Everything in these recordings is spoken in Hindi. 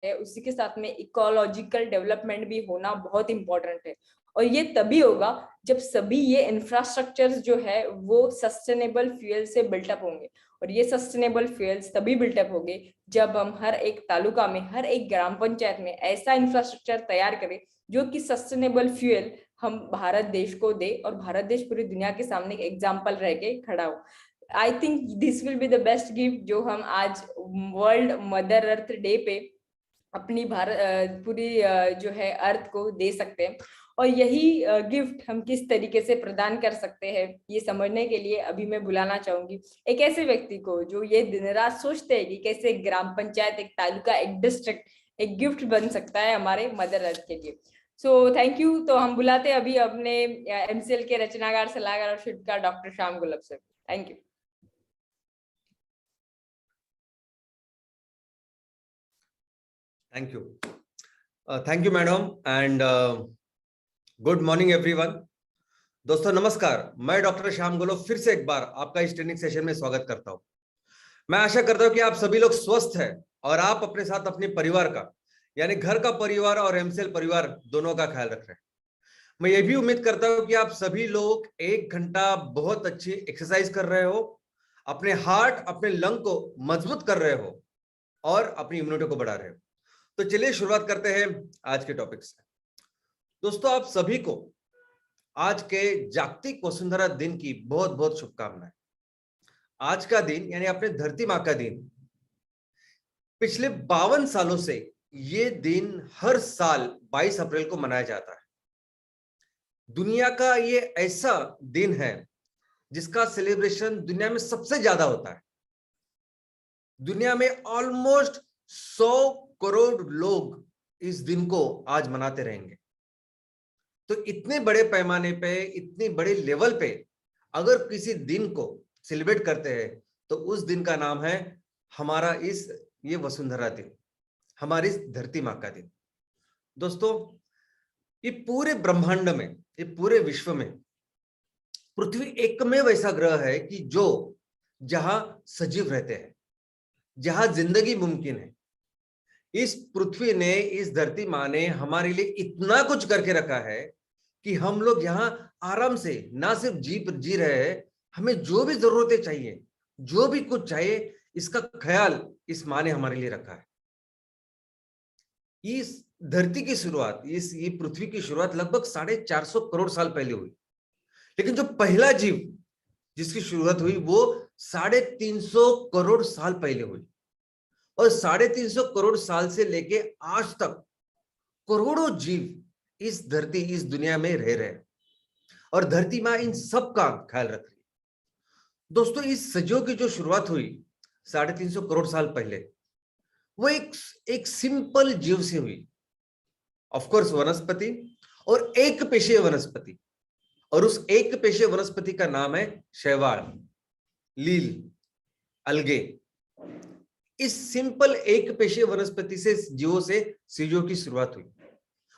है उसी के साथ में इकोलॉजिकल डेवलपमेंट भी होना बहुत इंपॉर्टेंट है। और ये तभी होगा जब सभी ये इंफ्रास्ट्रक्चर्स जो है वो सस्टेनेबल फ्यूल से बिल्टअप होंगे। और ये सस्टेनेबल फ्यूल्स तभी बिल्टअप होंगे जब हम हर एक तालुका में, हर एक ग्राम पंचायत में ऐसा इंफ्रास्ट्रक्चर तैयार करें जो कि सस्टेनेबल फ्यूल हम भारत देश को दे और भारत देश पूरी दुनिया के सामने एक एग्जाम्पल रह के खड़ा हो। I think this will be the best gift जो हम आज वर्ल्ड मदर अर्थ डे पे अपनी भारत पूरी जो है अर्थ को दे सकते हैं। और यही गिफ्ट हम किस तरीके से प्रदान कर सकते हैं ये समझने के लिए अभी मैं बुलाना चाहूंगी एक ऐसे व्यक्ति को जो ये दिन रात सोचते हैं कि कैसे एक ग्राम पंचायत, एक तालुका, एक डिस्ट्रिक्ट एक गिफ्ट बन सकता है हमारे मदर अर्थ के लिए। So thank you. तो हम बुलाते हैं अभी अपने एमसीएल के रचनाकार, सलाहकार और शिल्पकार doctor Shyam gulab sir. Thank you. Thank you madam and good morning everyone. दोस्तों नमस्कार, मैं डॉक्टर श्याम गुलाब फिर से एक बार आपका इस ट्रेनिंग सेशन में स्वागत करता हूं। मैं आशा करता हूं कि आप सभी लोग स्वस्थ हैं और आप अपने साथ अपने परिवार का, यानी घर का परिवार और एमसीएल परिवार दोनों का ख्याल रख रहे हैं। मैं ये भी उम्मीद करता हूं कि आप सभी लोग 1 घंटा बहुत अच्छी एक्सरसाइज कर रहे हो, अपने हार्ट, अपने लंग को मजबूत कर रहे हो और अपनी इम्यूनिटी को बढ़ा रहे हो। तो चलिए शुरुआत करते हैं आज के टॉपिक से। दोस्तों आप सभी को आज के जागतिक वसुंधरा दिन की बहुत बहुत शुभकामनाएं। आज का दिन यानी अपने धरती मां का दिन, पिछले 52 सालों से ये दिन हर साल 22 अप्रैल को मनाया जाता है। दुनिया का ये ऐसा दिन है जिसका सेलिब्रेशन दुनिया में सबसे ज्यादा होता है। दुनिया में ऑलमोस्ट 100 करोड़ लोग इस दिन को आज मनाते रहेंगे। तो इतने बड़े पैमाने पे, इतनी बड़े लेवल पे अगर किसी दिन को सेलिब्रेट करते हैं तो उस दिन का नाम है हमारा ये वसुंधरा दिन, हमारी इस धरती मां का दिन। दोस्तों ये पूरे ब्रह्मांड में, ये पूरे विश्व में पृथ्वी एकमेव ऐसा ग्रह है कि जो जहां सजीव रहते हैं, जहां जिंदगी मुमकिन है। इस पृथ्वी ने, इस धरती मां ने हमारे लिए इतना कुछ करके रखा है कि हम लोग यहाँ आराम से ना सिर्फ जी रहे हैं, हमें जो भी जरूरतें चाहिए, जो भी कुछ चाहिए, इसका ख्याल इस मां ने हमारे लिए रखा है। इस धरती की शुरुआत, ये पृथ्वी की शुरुआत लगभग 450 करोड़ साल पहले हुई। लेकिन जो पहला जीव जिसकी शुरुआत हुई वो 350 करोड़ साल पहले हुई। और 350 करोड़ साल से लेके आज तक करोड़ों जीव इस धरती, इस दुनिया में रह रहे हैं और धरती मां इन सब का ख्याल रख रही है। दोस्तों इस सदियों की जो शुरुआत हुई 350 करोड़ साल पहले, वो एक सिंपल जीव से हुई। ऑफ कोर्स वनस्पति, और एक पेशीय वनस्पति। और उस एक पेशीय वनस्पति का नाम है शैवाल, लील, अलगे। इस सिंपल एक पेशीय वनस्पति से, जीवों से चीजों की शुरुआत हुई।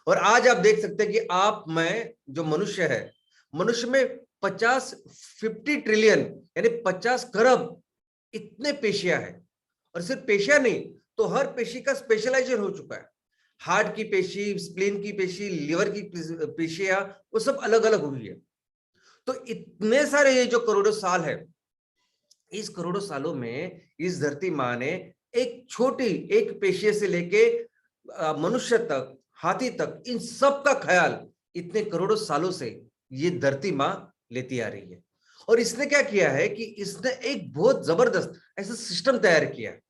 और आज आप देख सकते हैं कि आप, मैं, जो मनुष्य है, मनुष्य में 50 ट्रिलियन यानी 50 खरब इतने पेशियां हैं। और सिर्फ पेशियां नहीं, तो हर पेशी का स्पेशलाइजेशन हो चुका है। हार्ट की पेशी, स्प्लीन की पेशी, लिवर की पेशियां, वो सब अलग अलग हुई है। तो इतने सारे ये जो करोड़ों साल है, इस करोड़ों सालों में इस धरती मां ने एक छोटी एक पेशी से लेके मनुष्य तक, हाथी तक, इन सब का ख्याल इतने करोड़ों सालों से ये धरती मां लेती आ रही है। और इसने क्या किया है कि इसने एक बहुत जबरदस्त ऐसा सिस्टम तैयार किया है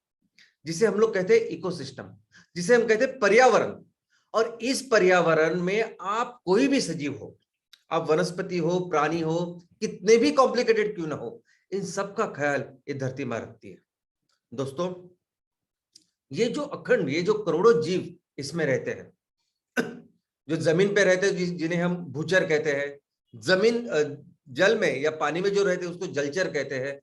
जिसे हम लोग कहते हैं इकोसिस्टम, जिसे हम कहते हैं पर्यावरण। और इस पर्यावरण में आप कोई भी सजीव हो, आप वनस्पति हो, प्राणी हो, कितने भी कॉम्प्लिकेटेड क्यों ना हो, इन सब का ख्याल ये धरती मां रखती है। दोस्तों ये जो अखंड, ये जो करोड़ों जीव इसमें रहते हैं, जो जमीन पे रहते हैं जिन्हें हम भूचर कहते हैं, जमीन जल में या पानी में जो रहते हैं उसको जलचर कहते हैं,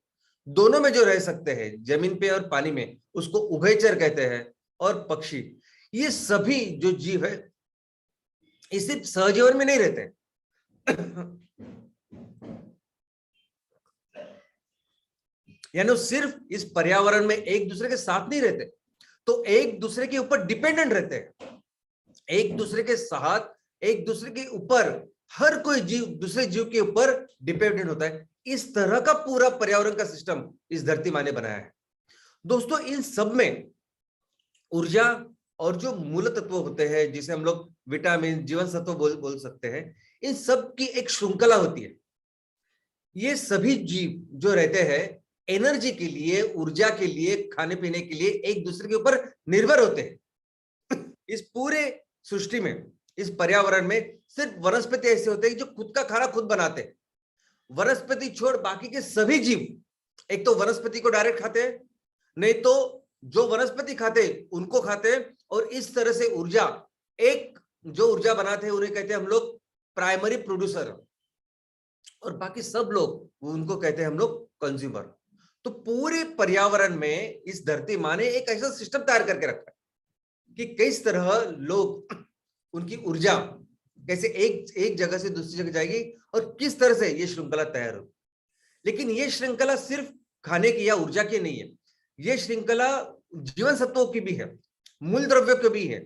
दोनों में जो रह सकते हैं जमीन पे और पानी में उसको उभयचर कहते हैं, और पक्षी, ये सभी जो जीव है ये सिर्फ सहजीवन में नहीं रहते यानी सिर्फ इस पर्यावरण में एक दूसरे के साथ नहीं रहते। तो एक दूसरे के ऊपर डिपेंडेंट रहते हैं, एक दूसरे के साथ, एक दूसरे के ऊपर, हर कोई जीव दूसरे जीव के ऊपर डिपेंडेंट होता है। इस तरह का पूरा पर्यावरण का सिस्टम इस धरती माँ ने बनाया है। दोस्तों, इन सब में ऊर्जा और जो मूल तत्व होते हैं, जिसे हम लोग विटामिन, जीवन सत्व बोल सकते हैं, इन सब की एक श्रृंखला होती है। ये सभी जीव जो रहते हैं, एनर्जी के लिए, ऊर्जा के लिए, खाने पीने के लिए एक दूसरे के ऊपर निर्भर होते हैं। इस पूरे सृष्टि में, इस पर्यावरण में सिर्फ वनस्पति ऐसे होते हैं जो खुद का खाना खुद बनाते हैं। वनस्पति छोड़ बाकी के सभी जीव एक तो वनस्पति को डायरेक्ट खाते हैं, नहीं तो जो वनस्पति खाते हैं उनको खाते हैं, और इस तरह से ऊर्जा, एक जो ऊर्जा बनाते हैं उन्हें कहते हैं हम लोग प्राइमरी प्रोड्यूसर, और बाकी सब लोग उनको कहते हैं हम लोग कंज्यूमर। तो पूरे पर्यावरण में इस धरती माँ ने एक ऐसा सिस्टम तैयार करके रखा है कि किस तरह लोग, उनकी ऊर्जा कैसे एक जगह से दूसरी जगह जाएगी और किस तरह से ये श्रृंखला तैयार हो। लेकिन ये श्रृंखला सिर्फ खाने की या ऊर्जा की नहीं है, ये श्रृंखला जीवन सत्वों की भी है, मूल द्रव्यों की भी है,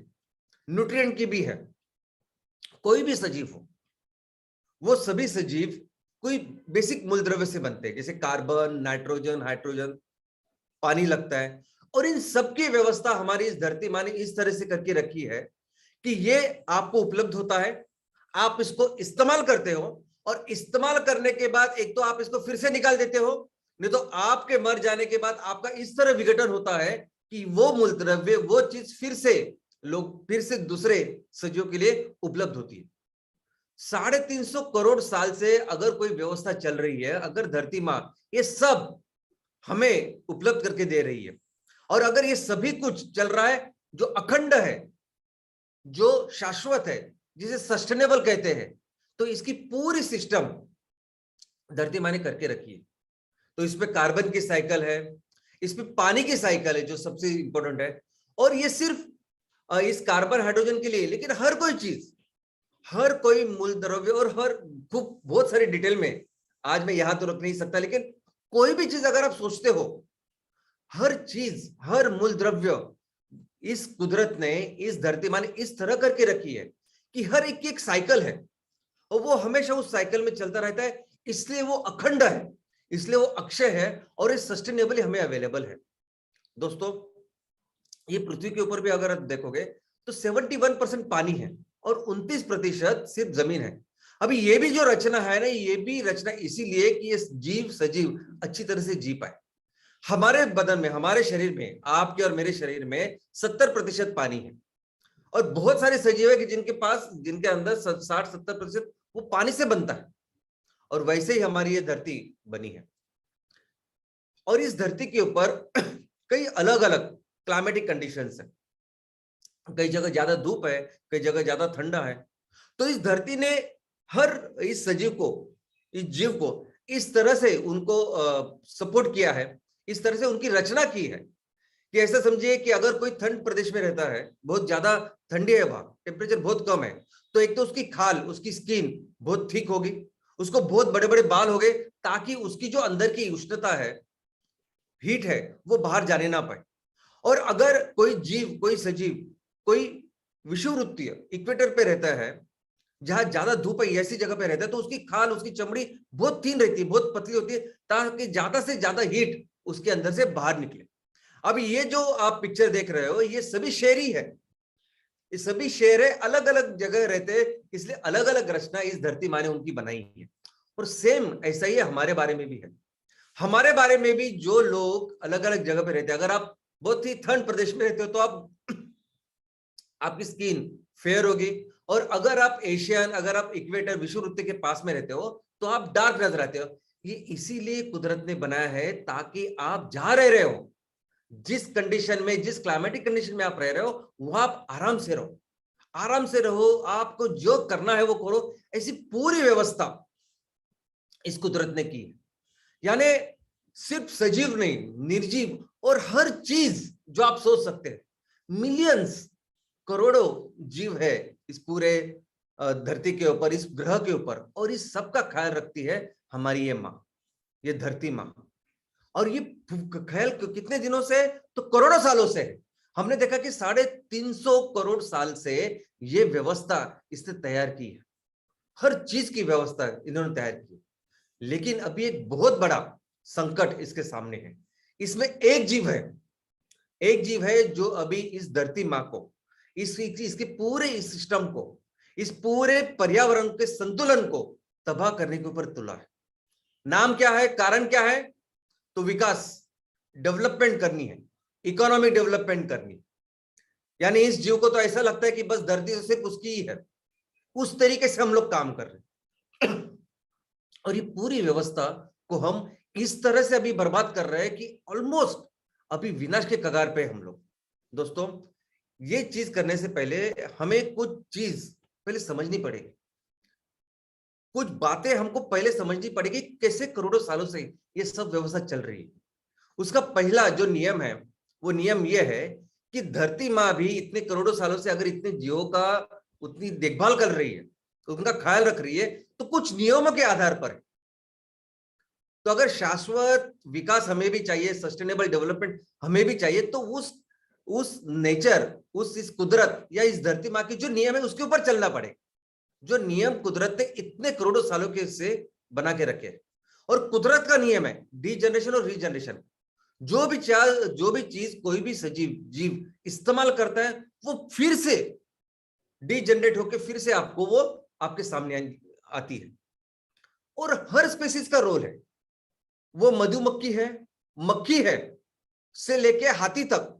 न्यूट्रिएंट की भी है। कोई भी सजीव हो, वो सभी सजीव कोई बेसिक मूल द्रव्य से बनते हैं, जैसे कार्बन, नाइट्रोजन, हाइड्रोजन, पानी लगता है। और इन सबकी व्यवस्था हमारी इस धरती माँ ने इस तरह से करके रखी है कि ये आपको उपलब्ध होता है, आप इसको इस्तेमाल करते हो, और इस्तेमाल करने के बाद एक तो आप इसको फिर से निकाल देते हो, नहीं तो आपके मर जाने के बाद आपका इस तरह विघटन होता है कि वो मूल द्रव्य, वो चीज फिर से दूसरे सजीवों के लिए उपलब्ध होती है। 350 करोड़ साल से अगर कोई व्यवस्था चल रही है, अगर धरती माँ ये सब हमें उपलब्ध करके दे रही है, और अगर ये सभी कुछ चल रहा है जो अखंड है, जो शाश्वत है, जिसे सस्टेनेबल कहते हैं, तो इसकी पूरी सिस्टम धरती माँ ने करके रखी है। तो इसमें कार्बन की साइकिल है, इसमें पानी की साइकिल है जो सबसे इंपॉर्टेंट है, और ये सिर्फ इस कार्बन हाइड्रोजन के लिए, लेकिन हर कोई चीज, हर कोई मूल द्रव्य, और हर खूब बहुत सारी डिटेल में आज मैं यहां तो रख नहीं सकता, लेकिन कोई भी चीज अगर आप सोचते हो, हर चीज, हर मूल द्रव्य इस कुदरत ने, इस धरती माँ ने इस तरह करके रखी है कि हर एक की एक साइकिल है, और वो हमेशा उस साइकिल में चलता रहता है। इसलिए वो अखंड है, इसलिए वो अक्षय है, और ये सस्टेनेबली हमें अवेलेबल है। दोस्तों, ये पृथ्वी के ऊपर भी अगर आप देखोगे तो 71% पानी है और 29% सिर्फ जमीन है। अभी ये भी जो रचना है ना, ये भी रचना इसीलिए कि ये जीव सजीव अच्छी तरह से जी पाए। हमारे बदन में, हमारे शरीर में, आपके और मेरे शरीर में 70% पानी है, और बहुत सारे सजीव है कि जिनके अंदर 60-70% वो पानी से बनता है। और वैसे ही हमारी ये धरती बनी है, और इस धरती के ऊपर कई अलग अलग क्लाइमेटिक कंडीशंस है। कई जगह ज्यादा धूप है, कई जगह ज्यादा ठंडा है। तो इस धरती ने इस सजीव को, इस जीव को इस तरह से उनको सपोर्ट किया है, इस तरह से उनकी रचना की है कि ऐसा समझिए कि अगर कोई ठंड प्रदेश में रहता है, बहुत ज्यादा ठंडी है, वहां टेम्परेचर बहुत कम है, तो एक तो उसकी खाल, उसकी स्किन बहुत थिक होगी, उसको बहुत बड़े बड़े बाल हो गए, ताकि उसकी जो अंदर की उष्णता है, हीट है, वो बाहर जाने ना पाए। और अगर कोई जीव, कोई सजीव, कोई विषुववृत्तीय इक्वेटर पे रहता है, जहां ज्यादा धूप है, ऐसी जगह पे रहता है, तो उसकी खाल, उसकी चमड़ी बहुत थीन रहती है, बहुत पतली होती है, ताकि ज्यादा से ज्यादा हीट उसके अंदर से बाहर निकले। अब ये जो आप पिक्चर देख रहे हो, ये सभी शहरी है, ये सभी शहर है, अलग अलग जगह रहते हैं, इसलिए अलग अलग रचना इस धरती माँ ने उनकी बनाई है। और सेम ऐसा ही हमारे बारे में भी है। हमारे बारे में भी जो लोग अलग अलग जगह पे रहते हैं, अगर आप बहुत ही ठंड प्रदेश में रहते हो तो आपकी स्किन फेयर होगी, और अगर आप एशियन, अगर आप इक्वेटर, विषुववृत्त के पास में रहते हो तो आप डार्क नजर आते हो। ये इसीलिए कुदरत ने बनाया है ताकि आप जहां रह रहे हो, जिस कंडीशन में, जिस क्लाइमेटिक कंडीशन में आप रह रहे हो, वहां आप आराम से रहो, आराम से रहो, आपको जो करना है वो करो। ऐसी पूरी व्यवस्था इस कुदरत ने की है। यानी सिर्फ सजीव नहीं, निर्जीव और हर चीज जो आप सोच सकते हैं, मिलियंस, करोड़ों जीव है इस पूरे धरती के ऊपर, इस ग्रह के ऊपर, और इस सब का ख्याल रखती है हमारी ये माँ, ये धरती माँ। और ये ख्याल कितने दिनों से, तो करोड़ों सालों से है। हमने देखा कि 350 करोड़ साल से ये व्यवस्था इसने तैयार की है, हर चीज की व्यवस्था इन्होंने तैयार की। लेकिन अभी एक बहुत बड़ा संकट इसके सामने है। इसमें एक जीव है जो अभी इस धरती माँ को, इसके पूरे इस सिस्टम को, इस पूरे पर्यावरण के संतुलन को तबाह करने के ऊपर तुला है। नाम क्या है, कारण क्या है? तो विकास, डेवलपमेंट करनी है, इकोनॉमिक डेवलपमेंट करनी। यानी इस जीव को तो ऐसा लगता है कि बस धरती सिर्फ उसकी ही है, उस तरीके से हम लोग काम कर रहे हैं। और ये पूरी व्यवस्था को हम इस तरह से अभी बर्बाद कर रहे हैं कि ऑलमोस्ट अभी विनाश के कगार पे हम लोग। दोस्तों, ये चीज करने से पहले हमें कुछ चीज पहले समझनी पड़ेगी, कुछ बातें हमको पहले समझनी पड़ेगी, कैसे करोड़ों सालों से ये सब व्यवस्था चल रही है। उसका पहला जो नियम है, वो नियम ये है कि धरती माँ भी इतने करोड़ों सालों से अगर इतने जीवों का उतनी देखभाल कर रही है, उनका ख्याल रख रही है, तो कुछ नियमों के आधार पर है। तो अगर शाश्वत विकास हमें भी चाहिए, सस्टेनेबल डेवलपमेंट हमें भी चाहिए, तो उस नेचर, इस कुदरत या इस धरती माँ की जो नियम है उसके ऊपर चलना पड़ेगा, जो नियम कुदरत ने इतने करोड़ों सालों के से बना के रखे। और कुदरत का नियम है डीजनरेशन और रीजनरेशन। जो भी चीज कोई भी सजीव जीव इस्तेमाल करता है, वो फिर से डीजनरेट होकर फिर से आपको वो आपके सामने आती है। और हर स्पीसीज का रोल है, वो मधुमक्खी है, मक्खी है, से लेके हाथी तक,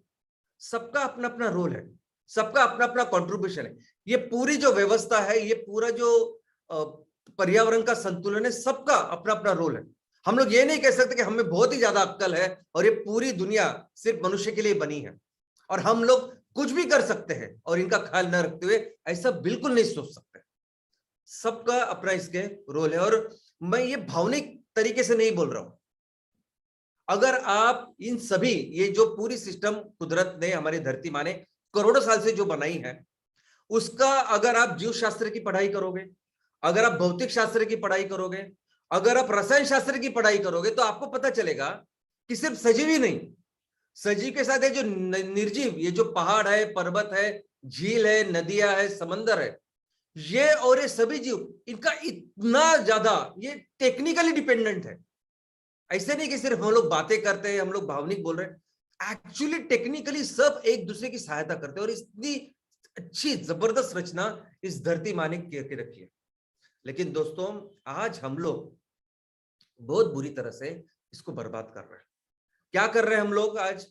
सबका अपना अपना रोल है, सबका अपना अपना कंट्रीब्यूशन है। ये पूरी जो व्यवस्था है, ये पूरा जो पर्यावरण का संतुलन है, सबका अपना अपना रोल है। हम लोग ये नहीं कह सकते कि हमें बहुत ही ज्यादा अक्ल है और ये पूरी दुनिया सिर्फ मनुष्य के लिए बनी है और हम लोग कुछ भी कर सकते हैं और इनका ख्याल न रखते हुए, ऐसा बिल्कुल नहीं सोच सकते। सबका अपना इसके रोल है। और मैं ये भावनिक तरीके से नहीं बोल रहा हूं। अगर आप इन सभी ये जो पूरी सिस्टम कुदरत ने, हमारी धरती माँ ने करोड़ों साल से जो बनाई है, उसका अगर आप जीव शास्त्र की पढ़ाई करोगे, अगर आप भौतिक शास्त्र की पढ़ाई करोगे, अगर आप रसायन शास्त्र की पढ़ाई करोगे, तो आपको पता चलेगा कि सिर्फ सजीव ही नहीं, सजीव के साथ ये जो निर्जीव, ये जो पहाड़ है, पर्वत है, झील है, नदियां है, समंदर है, ये और ये सभी जीव, इनका इतना ज्यादा ये टेक्निकली डिपेंडेंट है। ऐसे नहीं कि सिर्फ हम लोग बातें करते हैं, हम लोग भावनिक बोल रहे हैं, एक्चुअली टेक्निकली सब एक दूसरे की सहायता करते हैं। और इतनी अच्छी जबरदस्त रचना इस धरती माँ ने करके रखी है। लेकिन दोस्तों, आज हम लोग बहुत बुरी तरह से इसको बर्बाद कर रहे हैं। क्या कर रहे हैं हम लोग आज?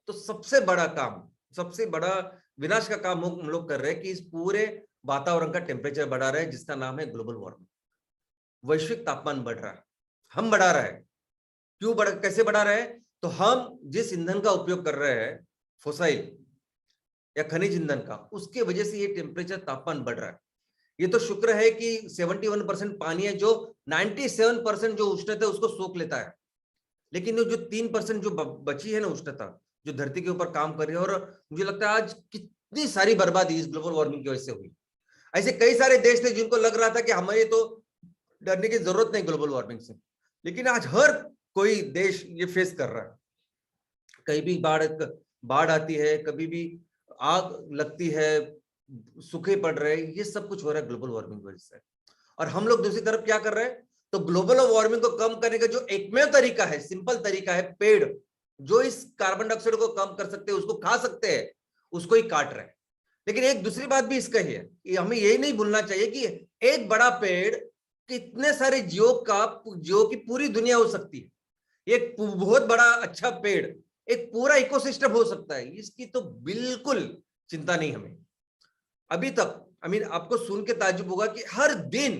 तो सबसे बड़ा काम, सबसे बड़ा विनाश का काम हम लोग कर रहे हैं कि इस पूरे वातावरण का टेम्परेचर बढ़ा रहे हैं, जिसका नाम है ग्लोबल वार्मिंग। वैश्विक तापमान बढ़ रहा है, हम बढ़ा रहे हैं। क्यों कैसे बढ़ा रहे हैं? तो हम जिस ईंधन का उपयोग कर रहे हैं, फोसाइल या खनिज ईंधन का, उसके वजह से ये टेम्परेचर, तापमान बढ़ रहा है। ये तो शुक्र है कि 71% पानी है जो 97% जो उष्णता है उसको सोख लेता है। लेकिन जो 3% जो बची है ना उष्णता, जो धरती के ऊपर काम कर रही है, और मुझे लगता है आज कितनी सारी बर्बादी इस ग्लोबल वार्मिंग की वजह से हुई। ऐसे कई सारे देश थे जिनको लग रहा था कि हमें तो डरने की जरूरत नहीं ग्लोबल वार्मिंग से, लेकिन आज हर कोई देश ये फेस कर रहा है। कहीं भी बाढ़ आती है, कभी भी आग लगती है, सूखे पड़ रहे हैं, ये सब कुछ हो रहा है ग्लोबल वार्मिंग की वजह से। और हम लोग दूसरी तरफ क्या कर रहे हैं? तो ग्लोबल वार्मिंग को कम करने का जो एकमेव तरीका है, सिंपल तरीका है, पेड़ जो इस कार्बन डाइऑक्साइड को कम कर सकते हैं, उसको खा सकते हैं, उसको ही काट रहे हैं। लेकिन एक दूसरी बात भी इसका ही है कि हमें यही नहीं भूलना चाहिए कि एक बड़ा पेड़ कितने सारे जीवों की पूरी दुनिया हो सकती है। एक बहुत बड़ा अच्छा पेड़ एक पूरा इकोसिस्टम हो सकता है। इसकी तो बिल्कुल चिंता नहीं हमें। अभी तक आपको सुन के ताज्जुब होगा कि हर दिन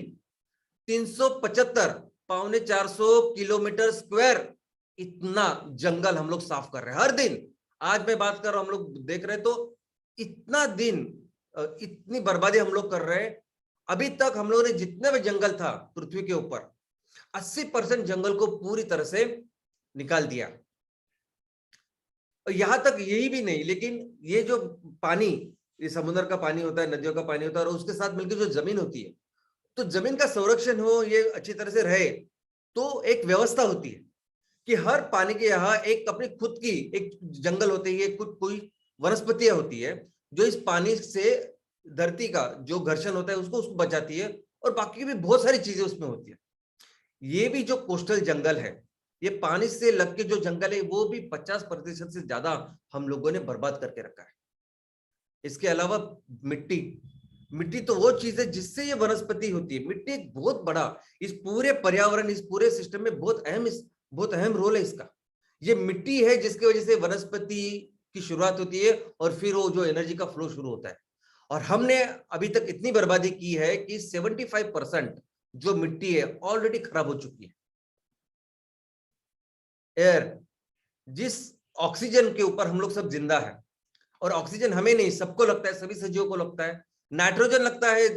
375 पौने 400 किलोमीटर स्क्वायर इतना जंगल हम लोग साफ कर रहे हैं हर दिन। आज मैं बात कर रहा हूं, हम लोग देख रहे हैं, तो इतना दिन इतनी बर्बादी हम लोग कर रहे हैं। अभी तक हम लोगों ने जितने भी जंगल था पृथ्वी के ऊपर, 80% जंगल को पूरी तरह से निकाल दिया। और यहां तक यही भी नहीं, लेकिन ये जो पानी, ये समुद्र का पानी होता है, नदियों का पानी होता है, और उसके साथ मिलकर जो जमीन होती है, तो जमीन का संरक्षण हो, ये अच्छी तरह से रहे, तो एक व्यवस्था होती है कि हर पानी के यहाँ एक अपनी खुद की एक जंगल होती है, कुछ कोई वनस्पतियां होती है जो इस पानी से धरती का जो घर्षण होता है उसको बचाती है, और बाकी भी बहुत सारी चीजें उसमें होती है। ये भी जो कोस्टल जंगल है, ये पानी से लग के जो जंगल है, वो भी 50% से ज्यादा हम लोगों ने बर्बाद करके रखा है। इसके अलावा मिट्टी, मिट्टी तो वो चीज है जिससे ये वनस्पति होती है। मिट्टी एक बहुत बड़ा इस पूरे पर्यावरण, इस पूरे सिस्टम में बहुत अहम रोल है इसका। ये मिट्टी है जिसकी वजह से वनस्पति की शुरुआत होती है और फिर वो जो एनर्जी का फ्लो शुरू होता है। और हमने अभी तक इतनी बर्बादी की है कि 75% जो मिट्टी है ऑलरेडी खराब हो चुकी है। एयर, जिस ऑक्सीजन के ऊपर हम लोग सब जिंदा है, और ऑक्सीजन हमें नहीं सबको लगता है, सभी सजीवों को लगता है, नाइट्रोजन लगता है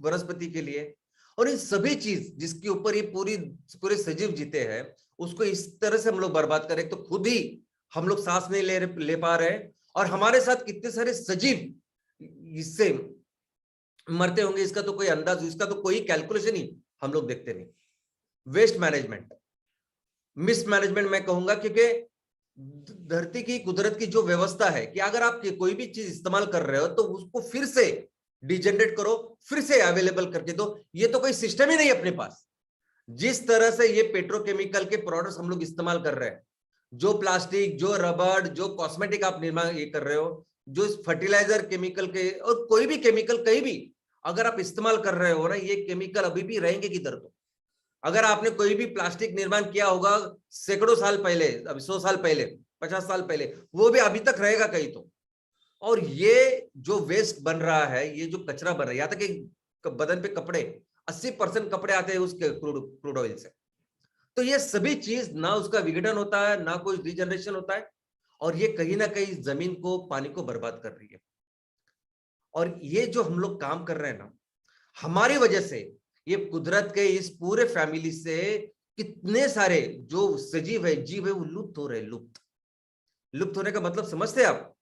वनस्पति के लिए, और इन सभी चीज जिसके ऊपर ये पूरे सजीव जीते हैं, उसको इस तरह से हम लोग बर्बाद करें तो खुद ही हम लोग सांस नहीं ले पा रहे, और हमारे साथ कितने सारे सजीव इससे मरते होंगे इसका तो कोई अंदाज, इसका तो कोई कैलकुलेशन ही हम लोग देखते नहीं। वेस्ट मैनेजमेंट, मिसमैनेजमेंट मैं कहूंगा, क्योंकि धरती की कुदरत की जो व्यवस्था है कि अगर आप कोई भी चीज इस्तेमाल कर रहे हो तो उसको फिर से डिजेनरेट करो, फिर से अवेलेबल करके दो। ये तो कोई सिस्टम ही नहीं अपने पास। जिस तरह से ये पेट्रोकेमिकल के प्रोडक्ट्स हम लोग इस्तेमाल कर रहे हैं, जो प्लास्टिक, जो रबड़, जो कॉस्मेटिक आप निर्माण ये कर रहे हो, जो फर्टिलाइजर केमिकल के, और कोई भी केमिकल कहीं भी अगर आप इस्तेमाल कर रहे हो ना, ये केमिकल अभी भी रहेंगे किधर। तो अगर आपने कोई भी प्लास्टिक निर्माण किया होगा सैकड़ों साल पहले, अभी 100 साल पहले, 50 साल पहले, वो भी अभी तक रहेगा कहीं तो। और ये जो वेस्ट बन रहा है, ये जो कचरा बन रहा है, यहाँ तक कि बदन पे कपड़े, 80% कपड़े आते हैं उसके क्रूड ऑयल से। तो ये सभी चीज ना उसका विघटन होता है, ना कोई रीजनरेशन होता है, और ये कहीं ना कहीं जमीन को, पानी को बर्बाद कर रही है। और ये जो हम लोग काम कर रहे हैं ना, हमारी वजह से ये कुदरत के इस पूरे फैमिली से कितने सारे जो सजीव है, जीव है, वो लुप्त हो रहे हैं। लुप्त होने का मतलब समझते हैं आप?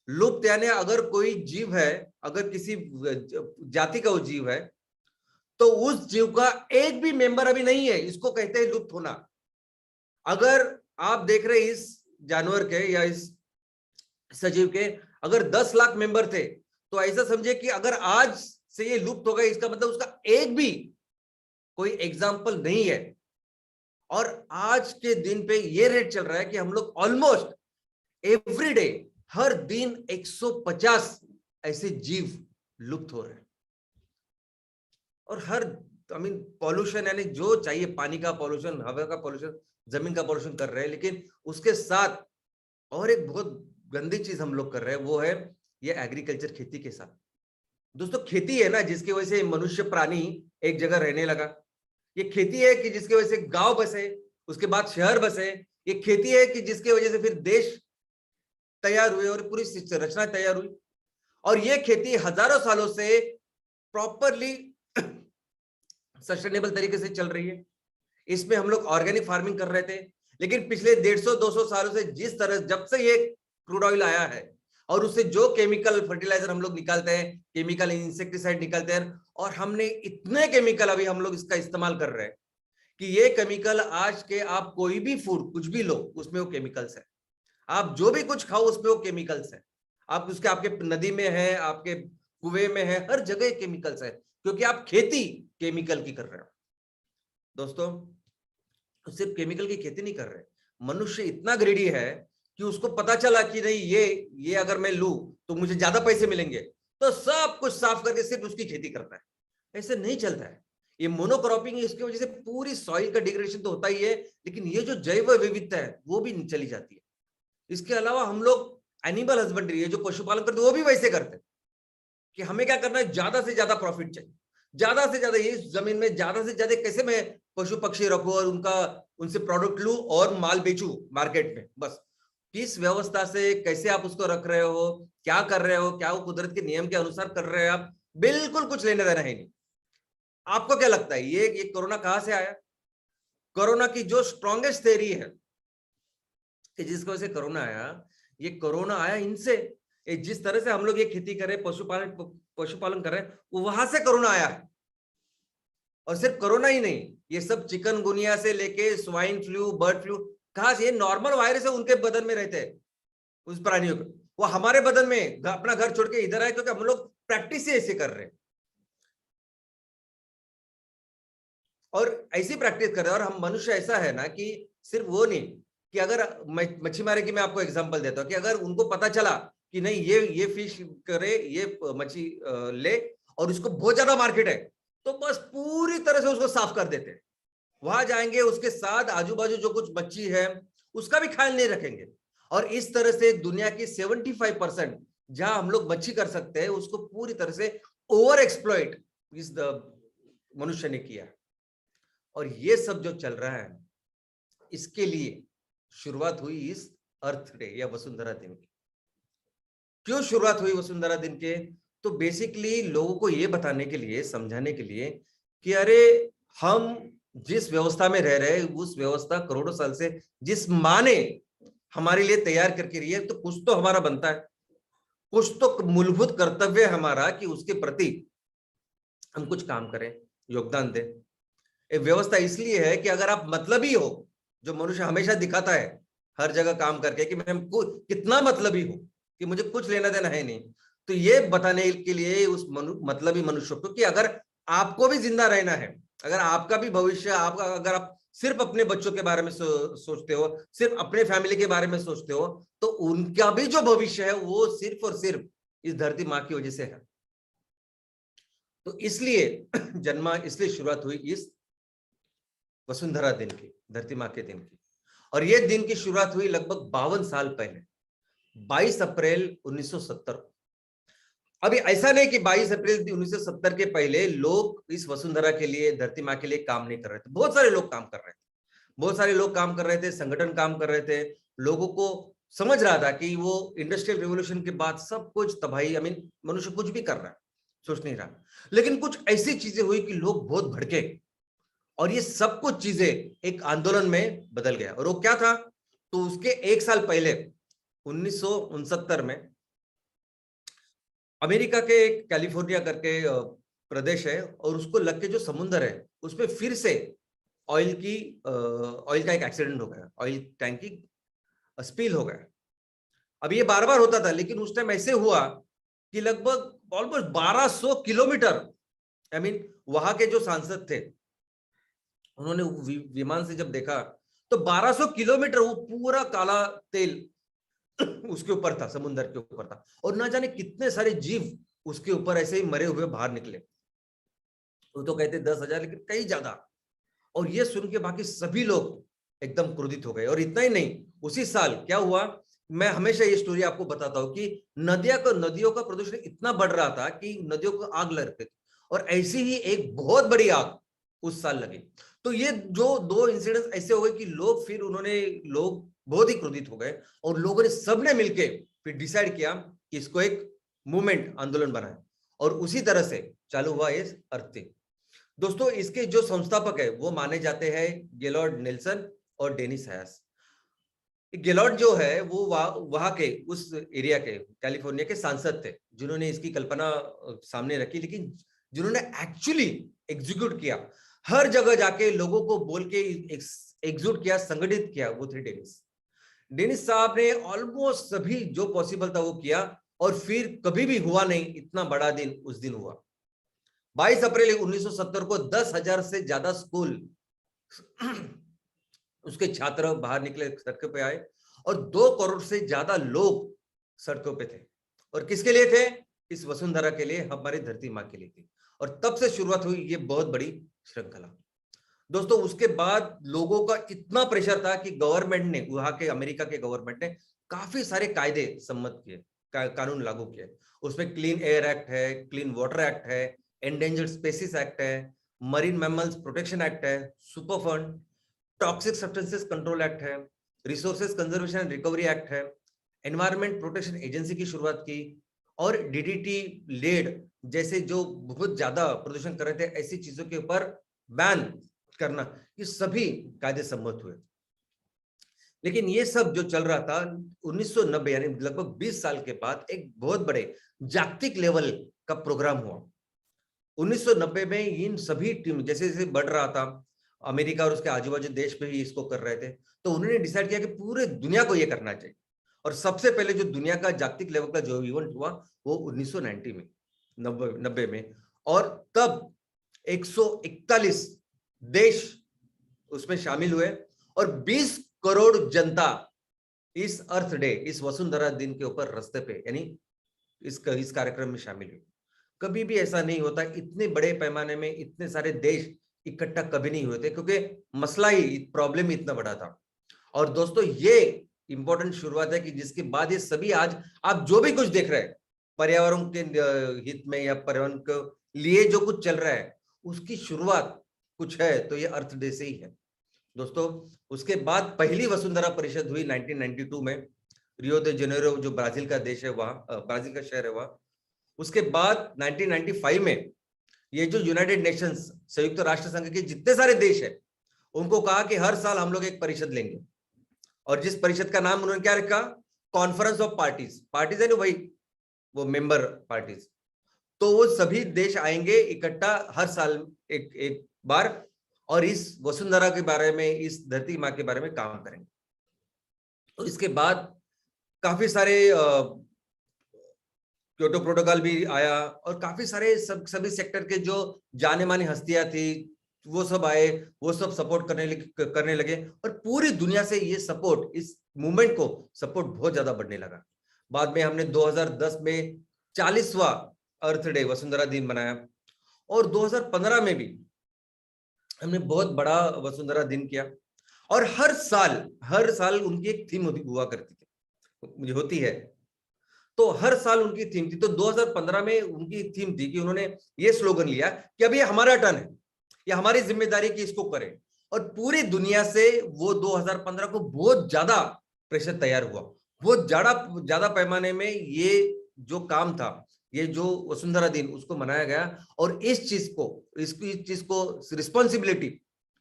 लुप्त यानी अगर कोई जीव है, अगर किसी जाति का वो जीव है, तो उस जीव का एक भी मेंबर अभी नहीं है, इसको कहते हैं लुप्त होना। अगर आप देख रहे इस जानवर के या इस सजीव के अगर 10 लाख मेंबर थे, तो ऐसा समझे कि अगर आज से ये लुप्त हो गया, इसका मतलब उसका एक भी कोई एग्जाम्पल नहीं है। और आज के दिन पे ये रेट चल रहा है कि हम लोग ऑलमोस्ट एवरी डे, हर दिन 150 ऐसे जीव लुप्त हो रहे हैं। और हर पॉल्यूशन, यानी जो चाहिए, पानी का पॉल्यूशन, हवा का पॉल्यूशन, जमीन का पॉल्यूशन कर रहे हैं, लेकिन उसके साथ और एक बहुत गंदी चीज हम लोग कर रहे हैं, वो है ये एग्रीकल्चर, खेती के साथ। दोस्तों, खेती है ना जिसकी वजह से मनुष्य प्राणी एक जगह रहने लगा। ये खेती है कि जिसकी वजह से गांव बसे, उसके बाद शहर बसे। ये खेती है कि जिसकी वजह से फिर देश तैयार हुए और पूरी रचना तैयार हुई। और ये खेती हजारों सालों से प्रॉपरली सस्टेनेबल तरीके से चल रही है। इसमें हम लोग ऑर्गेनिक फार्मिंग कर रहे थे, लेकिन पिछले 150-200 सालों से जिस तरह, जब से ये क्रूड ऑयल आया है और उससे जो केमिकल फर्टिलाइजर हम लोग निकालते हैं, केमिकल इंसेक्टिसाइड निकालते हैं, और हमने इतने केमिकल अभी हम लोग इसका इस्तेमाल कर रहे हैं कि ये केमिकल आज के, आप कोई भी फूड कुछ भी लो उसमें वो केमिकल्स है। आप जो भी कुछ खाओ उसमें वो केमिकल्स है। आप उसके, आपके नदी में है, आपके कुएं में है, हर जगह केमिकल्स है, क्योंकि आप खेती केमिकल की कर रहे हो। दोस्तों, सिर्फ केमिकल की खेती नहीं कर रहे, मनुष्य इतना ग्रेडी है कि उसको पता चला कि नहीं, ये अगर मैं लूं तो मुझे ज्यादा पैसे मिलेंगे, तो सब कुछ साफ करके सिर्फ उसकी खेती करता है। ऐसे नहीं चलता है। ये मोनोक्रॉपिंग, इसकी वजह से पूरी सॉइल का डिग्रेडेशन तो होता ही है, लेकिन ये जो जैव विविधता है वो भी चली जाती है। इसके अलावा हम लोग एनिमल हस्बेंड्री, ये जो पशुपालन करते हैं, वो भी वैसे करते हैं कि हमें क्या करना है, ज्यादा से ज्यादा प्रॉफिट चाहिए, ज्यादा से ज्यादा, ये जमीन में ज्यादा से ज्यादा कैसे मैं पशु पक्षी रखूं और उनसे प्रोडक्ट लूं और माल बेचूं मार्केट में। बस किस व्यवस्था से, कैसे आप उसको रख रहे हो, क्या कर रहे हो, क्या वो कुदरत के नियम के अनुसार कर रहे हैं आप, बिल्कुल कुछ लेने देना है नहीं। आपको क्या लगता है ये कोरोना कहां से आया? कोरोना की जो स्ट्रॉन्गेस्ट थ्योरी है कि जिसकी वजह से कोरोना आया, ये कोरोना आया इनसे। जिस तरह से हम लोग ये खेती कर रहे हैं, पशुपालन कर रहे हैं, वो वहां से कोरोना आया है। और सिर्फ कोरोना ही नहीं, ये सब चिकनगुनिया से लेके स्वाइन फ्लू, बर्ड फ्लू, कहां से? ये नॉर्मल वायरस है, उनके बदन में रहते हैं। उस प्राणियों को, वो हमारे बदन में अपना घर छोड़ के इधर आए क्योंकि हम लोग प्रैक्टिस ही ऐसे कर रहे हैं और ऐसी प्रैक्टिस कर रहे हैं। और हम मनुष्य ऐसा है ना कि सिर्फ वो नहीं कि अगर मच्छी मारे की मैं आपको एग्जांपल देता हूं कि अगर उनको पता चला कि नहीं ये फिश करे, ये मच्छी ले और उसको बहुत ज्यादा मार्केट है, तो बस पूरी तरह से उसको साफ कर देते हैं। वहां जाएंगे, उसके साथ आजू बाजू जो कुछ मच्छी है उसका भी ख्याल नहीं रखेंगे। और इस तरह से दुनिया की 75% जहां हम लोग मच्छी कर सकते हैं उसको पूरी तरह से ओवर एक्सप्लॉइट इस मनुष्य ने किया। और ये सब जो चल रहा है इसके लिए शुरुआत हुई इस अर्थ डे या वसुंधरा दिन की। क्यों शुरुआत हुई वसुंधरा दिन के? तो बेसिकली लोगों को ये बताने के लिए, समझाने के लिए कि अरे हम जिस व्यवस्था में रह रहे हैं उस व्यवस्था करोड़ों साल से जिस माँ ने हमारे लिए तैयार करके रही है, तो कुछ तो हमारा बनता है, कुछ तो मूलभूत कर्तव्य है हमारा कि उसके प्रति हम कुछ काम करें, योगदान दें। एक व्यवस्था इसलिए है कि अगर आप मतलबी हो, जो मनुष्य हमेशा दिखाता है हर जगह काम करके कि मैं कितना मतलबी हूं कि मुझे कुछ लेना देना है नहीं, तो ये बताने के लिए उस मतलबी मनुष्य को कि अगर आपको भी जिंदा रहना है, अगर आपका भी भविष्य, आपका अगर आप सिर्फ अपने बच्चों के बारे में सोचते हो, सिर्फ अपने फैमिली के बारे में सोचते हो, तो उनका भी जो भविष्य है वो सिर्फ और सिर्फ इस धरती माँ की वजह से है। तो इसलिए इसलिए शुरुआत हुई इस वसुंधरा दिन की, धरती माँ के दिन की। और यह दिन की शुरुआत हुई लगभग 52 साल पहले, 22 अप्रैल 1970। अभी ऐसा नहीं कि 22 अप्रैल 1970 के पहले लोग इस वसुंधरा के लिए, धरती माँ के लिए काम नहीं कर रहे थे। बहुत सारे लोग काम कर रहे थे, बहुत सारे लोग काम कर रहे थे, संगठन काम कर रहे थे। लोगों को समझ रहा था कि वो इंडस्ट्रियल रिवोल्यूशन के बाद सब कुछ तबाही, मनुष्य कुछ भी कर रहा है, सोच नहीं रहा। लेकिन कुछ ऐसी चीजें हुई कि लोग बहुत भड़के और ये सब कुछ चीजें एक आंदोलन में बदल गया। और वो क्या था? तो उसके एक साल पहले 1969 में अमेरिका के कैलिफोर्निया करके प्रदेश है और उसको लग के जो समुद्र है उसमें फिर से ऑयल का एक एक्सीडेंट हो गया, ऑयल टैंक की स्पिल हो गया। अब ये बार बार होता था, लेकिन उस टाइम ऐसे हुआ कि लगभग ऑलमोस्ट 1200 किलोमीटर, वहां के जो सांसद थे उन्होंने विमान से जब देखा तो 1200 किलोमीटर वो पूरा काला तेल उसके ऊपर था, समुद्र के ऊपर था। और ना जाने कितने सारे जीव उसके ऊपर ऐसे ही मरे हुए बाहर निकले। वो तो कहते 10,000, लेकिन कई ज्यादा। और ये सुन के बाकी सभी लोग एकदम क्रोधित हो गए। और इतना ही नहीं, उसी साल क्या हुआ, मैं हमेशा ये स्टोरी आपको बताता हूँ कि नदियों का प्रदूषण इतना बढ़ रहा था कि नदियों को आग लगती थी। और ऐसी ही एक बहुत बड़ी आग उस साल लगी। तो ये जो दो इंसिडेंट्स ऐसे हो गए कि लोग बहुत ही क्रोधित हो गए और लोगों ने सबने मिलके फिर डिसाइड किया कि इसको एक मूवमेंट, आंदोलन बनाए। और उसी तरह से चालू हुआ ये अर्थ डे। दोस्तों, इसके जो संस्थापक है वो माने जाते हैं गेलॉर्ड नेल्सन और डेनिस हैस। गेलॉर्ड जो है वो वहां के उस एरिया के, कैलिफोर्निया के सांसद थे जिन्होंने इसकी कल्पना सामने रखी, लेकिन जिन्होंने एक्चुअली एग्जीक्यूट किया, हर जगह जाके लोगों को बोल के एग्जीक्यूट किया, संगठित किया, वो थे डेनिस साहब ने ऑलमोस्ट सभी जो पॉसिबल था वो किया। और फिर कभी भी हुआ नहीं इतना बड़ा दिन उस दिन हुआ। 22 अप्रैल 1970 को 10,000 से ज्यादा स्कूल उसके छात्र बाहर निकले, सड़कों पे आए और 2 करोड़ से ज्यादा लोग सड़कों पे थे। और किसके लिए थे? इस वसुंधरा के लिए, हमारी धरती माँ के लिए थी। और तब से शुरुआत हुई ये बहुत बड़ी श्रृंखला। दोस्तों, उसके बाद लोगों का इतना प्रेशर था कि गवर्नमेंट ने, वहां के अमेरिका के गवर्नमेंट ने काफी सारे कायदे सम्मत किए, कानून लागू किए। उसमें क्लीन एयर एक्ट है, क्लीन वाटर एक्ट है, एंडेंजर्ड स्पेसीज एक्ट है, मरीन मैमल्स प्रोटेक्शन एक्ट है, super fund, toxic substances control act है, resources conservation and recovery act है, एनवायरमेंट प्रोटेक्शन एजेंसी की शुरुआत की। और डीडीटी, लेड जैसे जो बहुत ज्यादा प्रदूषण कर रहे थे ऐसी चीजों के ऊपर बैन करना, ये सभी कायदे सम्मत हुए। लेकिन ये सब जो चल रहा था 1990 यानी लगभग 20 साल के बाद एक बहुत बड़े जागतिक लेवल का प्रोग्राम हुआ। 1990 में इन सभी टीम जैसे जैसे बढ़ रहा था, अमेरिका और उसके आजू बाजू देश पे ही इसको कर रहे थे, तो उन्होंने डिसाइड किया कि पूरे दुनिया को ये करना चाहिए। और सबसे पहले जो दुनिया का जागतिक लेवल का जो इवेंट हुआ वो 1990 में, 90 में, और तब 141 देश उसमें शामिल हुए और 20 करोड़ जनता इस अर्थ डे, इस वसुंधरा दिन के ऊपर रास्ते पे यानी इस कार्यक्रम में शामिल हुए। कभी भी ऐसा नहीं होता, इतने बड़े पैमाने में इतने सारे देश इकट्ठा कभी नहीं हुए थे, क्योंकि मसला ही, प्रॉब्लम ही इतना बड़ा था। और दोस्तों ये इंपॉर्टेंट शुरुआत है कि जिसके बाद ये सभी आज आप जो भी कुछ देख रहे हैं पर्यावरण के हित में या पर्यावरण के लिए जो कुछ चल रहा है उसकी शुरुआत कुछ है तो ये अर्थ डे से ही है दोस्तों। उसके बाद पहली वसुंधरा परिषद हुई 1992 में, रियो दे जेनेरो जो ब्राजील का देश है वहां, ब्राजील का शहर है वहां। उसके बाद 1995 में ये जो यूनाइटेड नेशंस, संयुक्त राष्ट्र संघ के जितने सारे देश है उनको कहा कि हर साल हम लोग एक परिषद लेंगे, और जिस परिषद का नाम उन्होंने क्या रखा, कॉन्फ्रेंस ऑफ पार्टीज। पार्टीज है ना वही, वो मेंबर पार्टीज। तो वो सभी देश आएंगे इकट्ठा हर साल एक बार, और इस वसुंधरा के बारे में, इस धरती माँ के बारे में काम करेंगे। तो इसके बाद काफी सारे क्योटो प्रोटोकॉल भी आया, और काफी सारे सभी सेक्टर के जो जाने मानी हस्तियां थी वो सब आए, वो सब सपोर्ट करने लगे, और पूरी दुनिया से ये सपोर्ट, इस मूवमेंट को सपोर्ट बहुत ज्यादा बढ़ने लगा। बाद में हमने 2010 में 40वां अर्थ डे, वसुंधरा दिन मनाया, और 2015 में भी हमने बहुत बड़ा वसुंधरा दिन किया। और हर साल उनकी एक थीम हुआ करती थी, मुझे होती है, तो हर साल उनकी थीम थी। तो 2015 में उनकी थीम थी कि उन्होंने ये स्लोगन लिया कि अब ये हमारा टर्न है, ये हमारी जिम्मेदारी कि इसको करें। और पूरी दुनिया से वो 2015 को बहुत ज्यादा प्रेशर तैयार हुआ, बहुत ज्यादा पैमाने में ये जो काम था, ये जो वसुंधरा दिन उसको मनाया गया, और इस चीज को रिस्पॉन्सिबिलिटी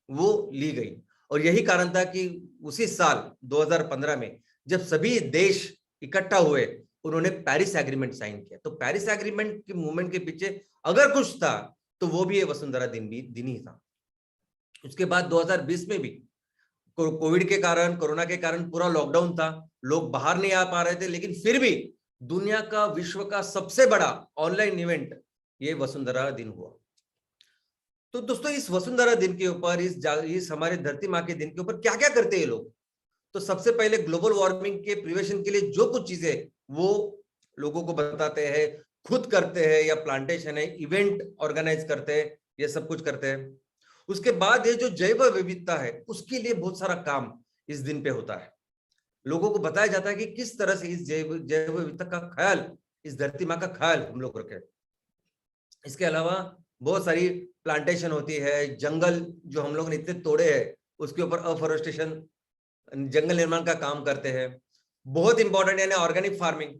वो ली गई। और यही कारण था कि उसी साल 2015 में जब सभी देश इकट्ठा हुए, उन्होंने पेरिस एग्रीमेंट साइन किया। तो पेरिस एग्रीमेंट के मूवमेंट के पीछे अगर कुछ था तो वो भी ये वसुंधरा दिन ही था। उसके बाद 2020 में भी कोविड के कारण, कोरोना के कारण पूरा लॉकडाउन था, लोग बाहर नहीं आ पा रहे थे, लेकिन फिर भी दुनिया का, विश्व का सबसे बड़ा ऑनलाइन इवेंट ये वसुंधरा दिन हुआ। तो दोस्तों इस वसुंधरा दिन के ऊपर, इस हमारे धरती माँ के दिन के ऊपर क्या क्या करते हैं लोग। तो सबसे पहले ग्लोबल वार्मिंग के प्रिवेंशन के लिए जो कुछ चीजें वो लोगों को बताते हैं, खुद करते हैं, या प्लांटेशन है, इवेंट ऑर्गेनाइज करते हैं, ये सब कुछ करते हैं। उसके बाद ये जो जैव विविधता है उसके लिए बहुत सारा काम इस दिन पे होता है। लोगों को बताया जाता है कि किस तरह से इस जैव विविधता का ख्याल, इस धरती माँ का ख्याल हम लोग रखें। इसके अलावा बहुत सारी प्लांटेशन होती है, जंगल जो हम लोग ने इतने तोड़े हैं उसके ऊपर अफॉरेस्टेशन, जंगल निर्माण का काम करते हैं। बहुत इंपॉर्टेंट यानी ऑर्गेनिक फार्मिंग,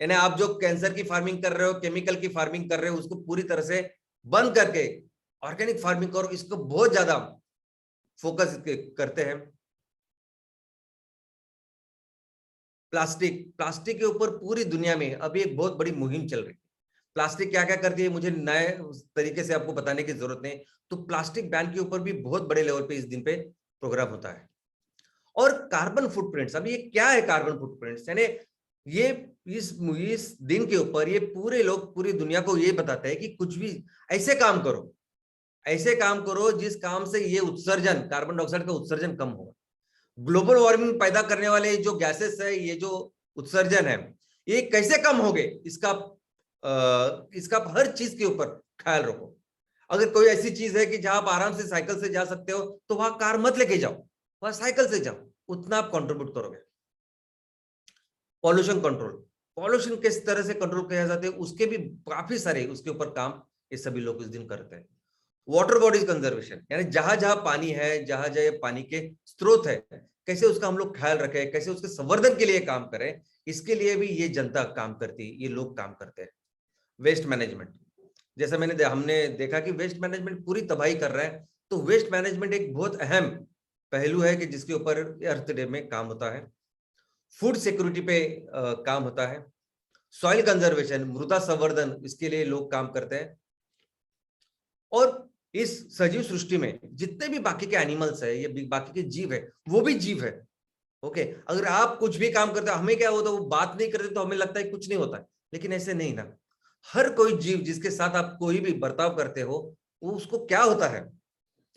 यानी आप जो कैंसर की फार्मिंग कर रहे हो, केमिकल की फार्मिंग कर रहे हो, उसको पूरी तरह से बंद करके ऑर्गेनिक फार्मिंग करो, इसको बहुत ज्यादा फोकस करते हैं। प्लास्टिक के ऊपर पूरी दुनिया में अभी एक बहुत बड़ी मुहिम चल रही है। प्लास्टिक क्या क्या करती है मुझे नए तरीके से आपको बताने की जरूरत नहीं, तो प्लास्टिक बैन के ऊपर भी बहुत बड़े लेवल पे इस दिन पे प्रोग्राम होता है। और कार्बन फुटप्रिंट्स, अभी ये क्या है कार्बन फुटप्रिंट्स, यानी ये इस दिन के ऊपर ये पूरे लोग, पूरी दुनिया को ये बताते हैं कि कुछ भी ऐसे काम करो जिस काम से ये उत्सर्जन, कार्बन डाइऑक्साइड का उत्सर्जन कम हो। ग्लोबल वार्मिंग पैदा करने वाले जो गैसेस है, ये जो उत्सर्जन है, ये कैसे कम हो गए, इसका हर चीज के ऊपर ख्याल रखो। अगर कोई ऐसी चीज है कि जहां आप आराम से साइकिल से जा सकते हो तो वहां कार मत लेके जाओ, वहां साइकिल से जाओ, उतना आप कंट्रीब्यूट करोगे। पॉल्यूशन किस तरह से कंट्रोल किया जाता है उसके भी काफी सारे उसके ऊपर काम ये सभी लोग इस दिन करते हैं। वाटर बॉडीज कंजर्वेशन, यानी जहां जहां पानी है, जहां जहां पानी के स्रोत है, कैसे उसका हम लोग ख्याल रखें, कैसे उसके संवर्धन के लिए काम करें, इसके लिए भी ये जनता काम करती है, ये लोग काम करते हैं। वेस्ट मैनेजमेंट, जैसे हमने देखा कि वेस्ट मैनेजमेंट पूरी तबाही कर रहा है, तो वेस्ट मैनेजमेंट एक बहुत अहम पहलू है कि जिसके ऊपर अर्थ डे में काम होता है। फूड सिक्योरिटी पे काम होता है। सॉइल कंजर्वेशन, मृदा संवर्धन, इसके लिए लोग काम करते हैं। और इस सजीव सृष्टि में जितने भी बाकी के एनिमल्स है, ये बाकी के जीव है, वो भी जीव है, ओके, अगर आप कुछ भी काम करते हो, हमें क्या होता है, वो बात नहीं करते तो हमें लगता है कुछ नहीं होता है, लेकिन ऐसे नहीं ना। हर कोई जीव जिसके साथ आप कोई भी बर्ताव करते हो, वो उसको क्या होता है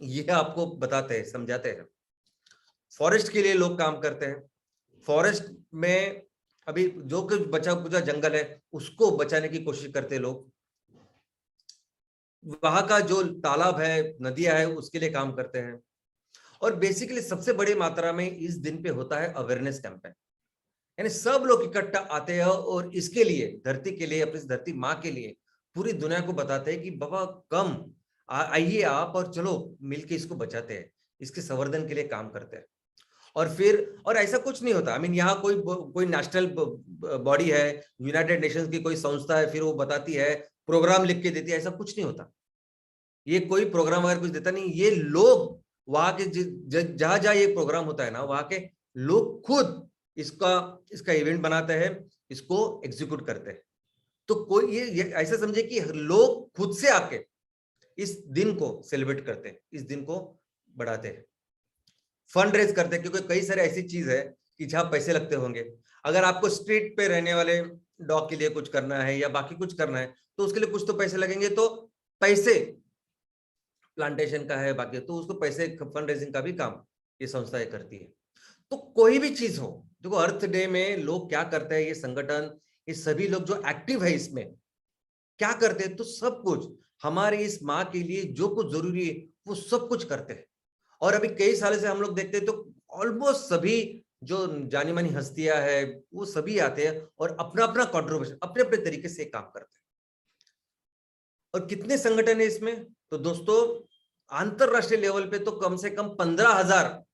ये आपको बताते हैं, समझाते हैं। फॉरेस्ट के लिए लोग काम करते हैं। फॉरेस्ट में अभी जो कुछ बचा कुचा जंगल है उसको बचाने की कोशिश करते हैं लोग। वहां का जो तालाब है, नदियां है, उसके लिए काम करते हैं। और बेसिकली सबसे बड़ी मात्रा में इस दिन पे होता है अवेयरनेस कैंपेन, यानी सब लोग इकट्ठा आते हैं और इसके लिए, धरती के लिए, अपनी धरती माँ के लिए पूरी दुनिया को बताते हैं कि बाबा कम आइए आप और चलो मिलके इसको बचाते हैं, इसके संवर्धन के लिए काम करते हैं। और फिर और ऐसा कुछ नहीं होता, आई मीन यहाँ कोई नेशनल बॉडी है, यूनाइटेड नेशंस की कोई संस्था है, फिर वो बताती है, प्रोग्राम लिख के देती है, ऐसा कुछ नहीं होता। ये कोई प्रोग्राम वगैरह कुछ देता नहीं, ये लोग वहां के जहां जहां ये प्रोग्राम होता है ना, वहां के लोग खुद इसका इसका इवेंट बनाते हैं, इसको एग्जीक्यूट करते हैं। तो कोई ये ऐसा समझे कि लोग खुद से आके इस दिन को सेलिब्रेट करते हैं, इस दिन को बढ़ाते हैं, फंड रेज करते हैं, क्योंकि कई सारे ऐसी चीज है कि जहां पैसे लगते होंगे। अगर आपको स्ट्रीट पे रहने वाले डॉग के लिए कुछ करना है या बाकी कुछ करना है तो उसके लिए कुछ तो पैसे लगेंगे, तो पैसे प्लांटेशन का है बाकी, तो उसको पैसे फंड रेजिंग का भी काम ये संस्थाएं करती है। तो कोई भी चीज हो, देखो अर्थ डे में लोग क्या करते हैं, ये संगठन, ये सभी लोग जो एक्टिव है इसमें क्या करते हैं, तो सब कुछ हमारे इस माँ के लिए जो कुछ जरूरी है वो सब कुछ करते हैं। और अभी कई सालों से हम लोग देखते हैं तो ऑलमोस्ट सभी जो जानी मानी हस्तियां है वो सभी आते हैं और अपना अपना कॉन्ट्रीब्यूशन अपने अपने तरीके से काम करते हैं। और कितने संगठन है इसमें, तो दोस्तों अंतरराष्ट्रीय लेवल पे तो कम से कम 15,000,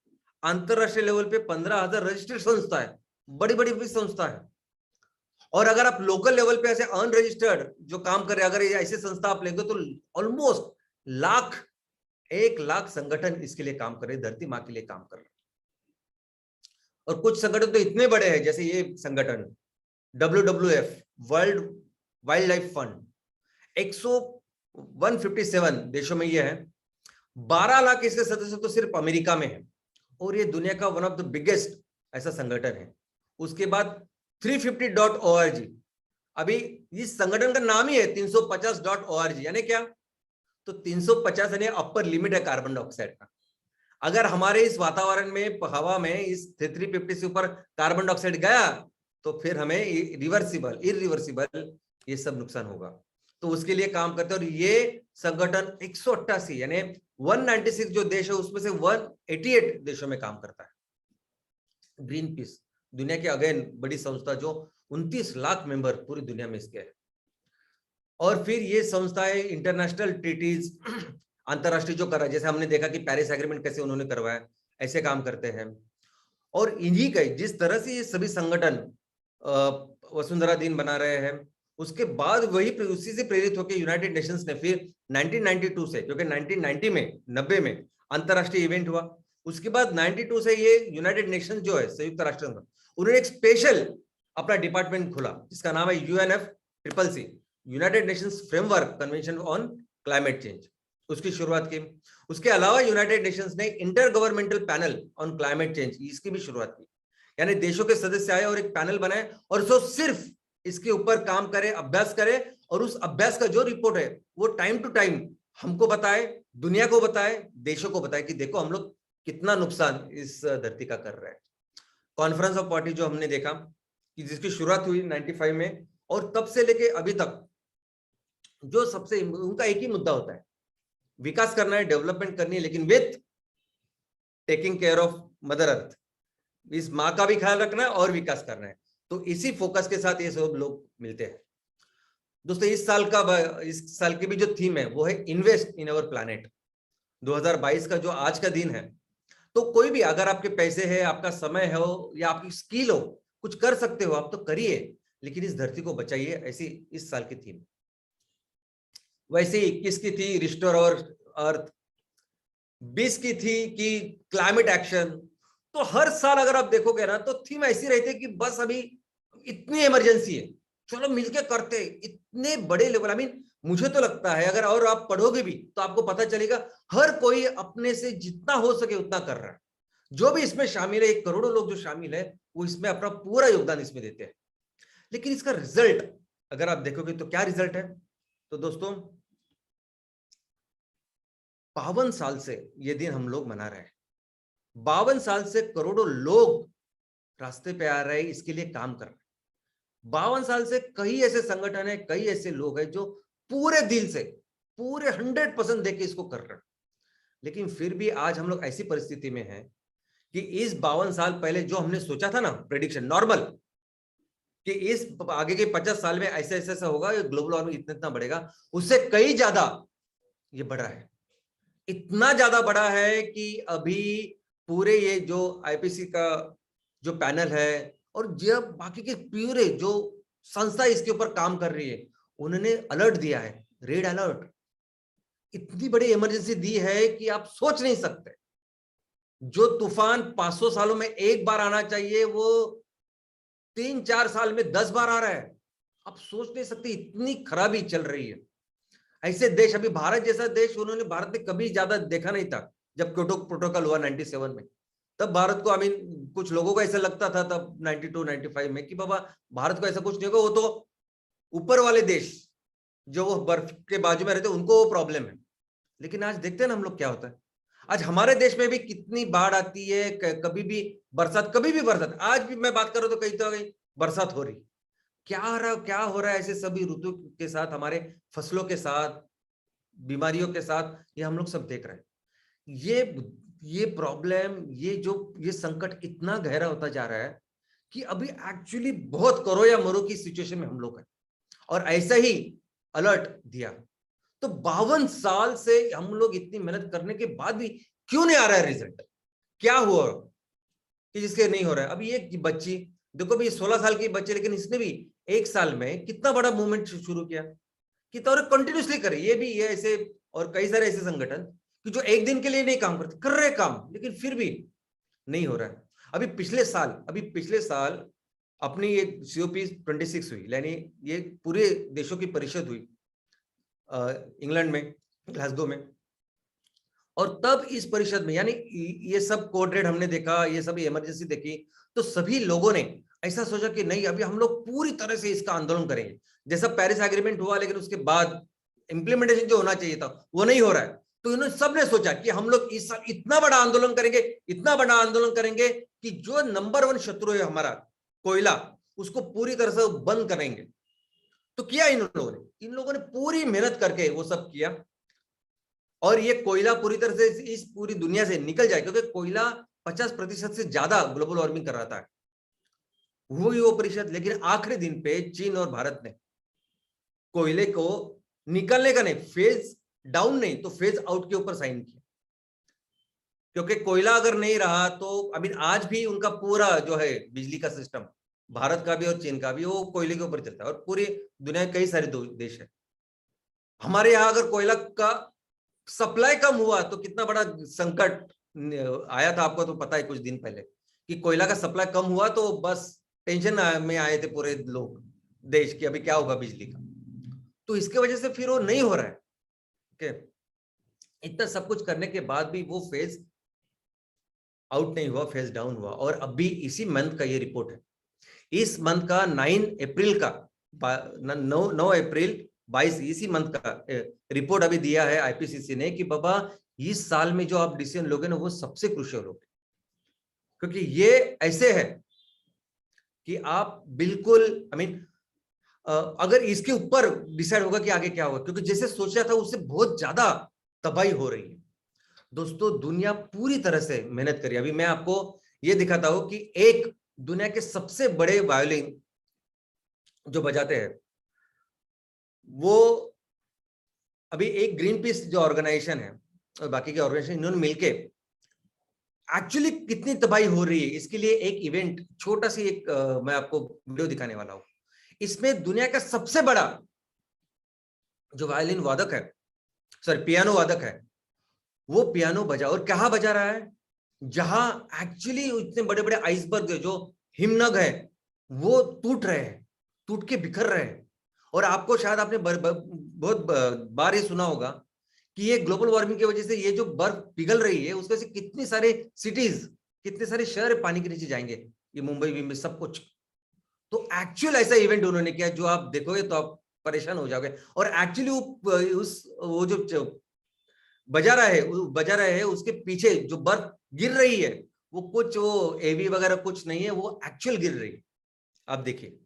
अंतरराष्ट्रीय लेवल पे 15,000 रजिस्टर्ड संस्था है, बड़ी बड़ी भी संस्था है। और अगर आप लोकल लेवल पे ऐसे अनरजिस्टर्ड जो काम कर रहे हैं, अगर ऐसे संस्था आप लेंगे तो ऑलमोस्ट 1 लाख संगठन इसके लिए काम कर रहे हैं, धरती माँ के लिए काम कर रहे हैं। और कुछ संगठन तो इतने बड़े हैं, जैसे ये संगठन WWF, world wild life fund, 157 देशों में ये है, 12 लाख इसके सदस्य तो सिर्फ अमेरिका में है, और ये दुनिया का वन ऑफ द बिगेस्ट ऐसा संगठन है। उसके बाद 350.org, अभी इस संगठन का नाम ही है 350.org, यानी क्या, तो 350 यानी अपर लिमिट है कार्बन डाइऑक्साइड का। अगर हमारे इस वातावरण में, हवा में इस 350 से ऊपर कार्बन डाइऑक्साइड गया तो फिर हमें इरिवर्सिबल ये सब नुकसान होगा। तो उसके लिए काम करते हैं। और ये संगठन 188 यानी 196 जो देश है उसमें से 188 देशों में काम करता है। ग्रीन पीस दुनिया की अगेन बड़ी संस्था जो 29 लाख मेंबर पूरी दुनिया में इसके है। और फिर ये संस्थाएं इंटरनेशनल ट्रीटीज, अंतरराष्ट्रीय जो कर रहा है, जैसे हमने देखा कि पेरिस एग्रीमेंट कैसे उन्होंने करवाया, ऐसे काम करते हैं। और इन्हीं का जिस तरह से ये सभी संगठन वसुंधरा दिन बना रहे हैं, उसके बाद वही उसी से प्रेरित होकर यूनाइटेड नेशंस ने फिर 1992 से, क्योंकि 1990 में 90 में अंतरराष्ट्रीय इवेंट हुआ, उसके बाद 92 से ये यूनाइटेड नेशंस जो है संयुक्त राष्ट्र संघ, उन्होंने एक स्पेशल अपना डिपार्टमेंट खोला जिसका नाम है UNFCCC, United Nations framework convention on climate change, उसकी शुरुआत की। उसके अलावा यूनाइटेड नेशंस ने inter governmental panel on climate change, इसकी भी शुरुआत की, यानी देशों के सदस्य आए और एक पैनल बनाए और जो सिर्फ इसके ऊपर काम करे, अभ्यास करे, और उस अभ्यास का जो रिपोर्ट है वो टाइम टू टाइम हमको बताए, दुनिया को बताए, देशों को बताए कि देखो हम लोग कितना नुकसान इस धरती का कर रहे हैं। कॉन्फ्रेंस ऑफ पार्टी जो हमने देखा कि जिसकी शुरुआत हुई 95 में, और तब से लेके अभी तक जो सबसे उनका एक ही मुद्दा होता है, विकास करना है, डेवलपमेंट करनी है, लेकिन with taking care of mother earth, इस माँ का भी ख्याल रखना है और विकास करना है। तो इसी फोकस के साथ ये सब लोग मिलते हैं। दोस्तों इस साल की भी जो थीम है वो है इन्वेस्ट इन अवर प्लैनेट। 2022 का जो आज का दिन है, तो कोई भी अगर आपके पैसे है, आपका समय हो या आपकी स्किल हो, कुछ कर सकते हो आप तो करिए, लेकिन इस धरती को बचाइए, ऐसी इस साल की थीम। वैसे 21 की थी रिस्टोर और अर्थ, 20 की थी कि क्लाइमेट एक्शन। तो हर साल अगर आप देखोगे ना तो थीम ऐसी रहती है कि बस अभी इतनी इमरजेंसी है, चलो मिलके करते, इतने बड़े लेवल। आई मीन मुझे तो लगता है अगर और आप पढ़ोगे भी तो आपको पता चलेगा हर कोई अपने से जितना हो सके उतना कर रहा है। जो भी इसमें शामिल है, 1 करोड़ लोग जो शामिल है, वो इसमें अपना पूरा योगदान इसमें देते हैं। लेकिन इसका रिजल्ट अगर आप देखोगे तो क्या रिजल्ट है? तो दोस्तों 52 साल से ये दिन हम लोग मना रहे हैं। 52 साल से करोड़ों लोग रास्ते पे आ रहे हैं, इसके लिए काम कर रहे हैं। 52 साल से कई ऐसे संगठन है, कई ऐसे लोग हैं जो पूरे दिल से, पूरे 100% देके इसको कर रहे हैं। लेकिन फिर भी आज हम लोग ऐसी परिस्थिति में हैं कि इस 52 साल पहले जो हमने सोचा था ना, प्रेडिक्शन नॉर्मल, कि इस आगे के 50 साल में ऐसे ऐसे ऐसा होगा, ग्लोबल वार्मिंग इतना इतना बढ़ेगा, उससे कई ज्यादा ये बढ़ा है। इतना ज्यादा बड़ा है कि अभी पूरे ये जो आईपीसी का जो पैनल है और जब बाकी के पूरे जो संस्था इसके ऊपर काम कर रही है, उन्होंने अलर्ट दिया है, रेड अलर्ट। इतनी बड़ी इमरजेंसी दी है कि आप सोच नहीं सकते। जो तूफान 500 सालों में एक बार आना चाहिए, वो 3-4 साल में 10 बार आ रहा है। आप सोच नहीं सकते, इतनी खराबी चल रही है। ऐसे देश, अभी भारत जैसा देश, उन्होंने भारत ने कभी ज्यादा देखा नहीं था। जब क्योटो प्रोटोकॉल हुआ 97 में, तब भारत को, कुछ लोगों को ऐसा लगता था तब 92-95 में कि बाबा भारत को ऐसा कुछ नहीं होगा, वो तो ऊपर वाले देश जो वो बर्फ के बाजू में रहते उनको वो प्रॉब्लम है। लेकिन आज देखते हैं ना हम लोग क्या होता है। आज हमारे देश में भी कितनी बाढ़ आती है, कभी भी बरसात, कभी भी बरसात। आज भी मैं बात कर रहा हूं तो कहीं तो कहीं बरसात हो रही। क्या हो रहा है ऐसे सभी ऋतु के साथ, हमारे फसलों के साथ, बीमारियों के साथ, ये हम लोग सब देख रहे हैं। ये प्रॉब्लम, ये संकट इतना गहरा होता जा रहा है कि अभी एक्चुअली बहुत करो या मरो की सिचुएशन में हम लोग हैं। और ऐसा ही अलर्ट दिया। तो 52 साल से हम लोग इतनी मेहनत करने के बाद भी क्यों नहीं आ रहा है रिजल्ट? क्या हुआ कि जिसके नहीं हो रहा है? अभी एक बच्ची देखो, भी 16 साल की बच्ची, लेकिन इसने भी 1 साल में कितना बड़ा मूवमेंट शुरू किया कि तो कंटिन्यूसली करे। ये ऐसे और कई सारे ऐसे संगठन कि जो एक दिन के लिए नहीं काम करते, कर रहे काम, लेकिन फिर भी नहीं हो रहा है। अभी पिछले साल अपनी ये COP 26 हुई, यानी ये पूरे देशों की परिषद हुई इंग्लैंड में, ग्लासगो में। और तब इस परिषद में, यानी ये सब कोड रेड हमने देखा, ये सब इमरजेंसी देखी, तो सभी लोगों ने ऐसा सोचा कि नहीं, अभी हम लोग पूरी तरह से इसका आंदोलन करेंगे। जैसा पेरिस एग्रीमेंट हुआ, लेकिन उसके बाद इंप्लीमेंटेशन जो होना चाहिए था वो नहीं हो रहा है। तो इन्होंने सबने सोचा कि हम लोग इस साल इतना बड़ा आंदोलन करेंगे कि जो नंबर 1 शत्रु है हमारा, कोयला, उसको पूरी तरह से बंद करेंगे। तो किया इन लोगों ने पूरी मेहनत करके वो सब किया। और ये कोयला पूरी तरह से इस पूरी दुनिया से निकल जाए, क्योंकि कोयला 50% से ज्यादा ग्लोबल वार्मिंग कर रहा था। वो परिषद, लेकिन आखिरी दिन पे चीन और भारत ने कोयले को निकलने का नहीं, फेज डाउन नहीं तो फेज आउट के ऊपर साइन किया। क्योंकि कोयला अगर नहीं रहा तो आज भी उनका पूरा जो है बिजली का सिस्टम, भारत का भी और चीन का भी, वो कोयले के ऊपर चलता है। और पूरी दुनिया के कई सारे देश है। हमारे यहाँ अगर कोयला का सप्लाई कम हुआ तो कितना बड़ा संकट आया था, आपको तो पता है कुछ दिन पहले, कि कोयला का सप्लाई कम हुआ तो बस टेंशन में आए थे पूरे लोग, देश की अभी क्या होगा बिजली का। तो इसके वजह से फिर वो नहीं हो रहा है। इतना सब कुछ करने के बाद भी वो फेज आउट नहीं हुआ, फेज डाउन हुआ। और अभी इसी मंथ का ये रिपोर्ट है, इस मंथ का 9 अप्रैल का 9 अप्रैल 22, इसी मंथ का रिपोर्ट अभी दिया है आईपीसीसी ने कि बाबा इस साल में जो आप डिसीजन लोगे ना, वो सबसे क्रूशियल होगा। क्योंकि ये ऐसे है कि आप बिल्कुल अगर इसके ऊपर डिसाइड होगा कि आगे क्या होगा, क्योंकि जैसे सोचा था उससे बहुत ज्यादा तबाही हो रही है। दोस्तों दुनिया पूरी तरह से मेहनत करी। अभी मैं आपको ये दिखाता हूं कि एक दुनिया के सबसे बड़े वायोलिन जो बजाते हैं, वो अभी एक ग्रीन पीस जो ऑर्गेनाइजेशन है और बाकी के ऑर्गेनाइजेशन, इन्होंने मिलके एक्चुअली कितनी तबाही हो रही है इसके लिए एक इवेंट, छोटा सी एक मैं आपको वीडियो दिखाने वाला हूं। इसमें दुनिया का सबसे बड़ा जो वायलिन वादक है, सॉरी पियानो वादक है, वो पियानो बजा, और कहाँ बजा रहा है? जहां एक्चुअली इतने बड़े बड़े आइसबर्ग जो हिमनग है वो टूट रहे हैं, टूट के बिखर रहे हैं। और आपको शायद आपने बहुत बार ये सुना होगा कि ये ग्लोबल वार्मिंग की वजह से ये जो बर्फ पिघल रही है उसके से कितनी सारे सिटीज कितने सारे शहर पानी के नीचे जाएंगे, ये मुंबई में सब कुछ। तो एक्चुअल ऐसा इवेंट उन्होंने किया जो आप देखोगे तो आप परेशान हो जाओगे। और एक्चुअली वो जो बजा रहा है उसके पीछे जो बर्फ गिर रही है वो कुछ वो एवी वगैरह कुछ नहीं है, वो एक्चुअल गिर रही है। आप देखिए।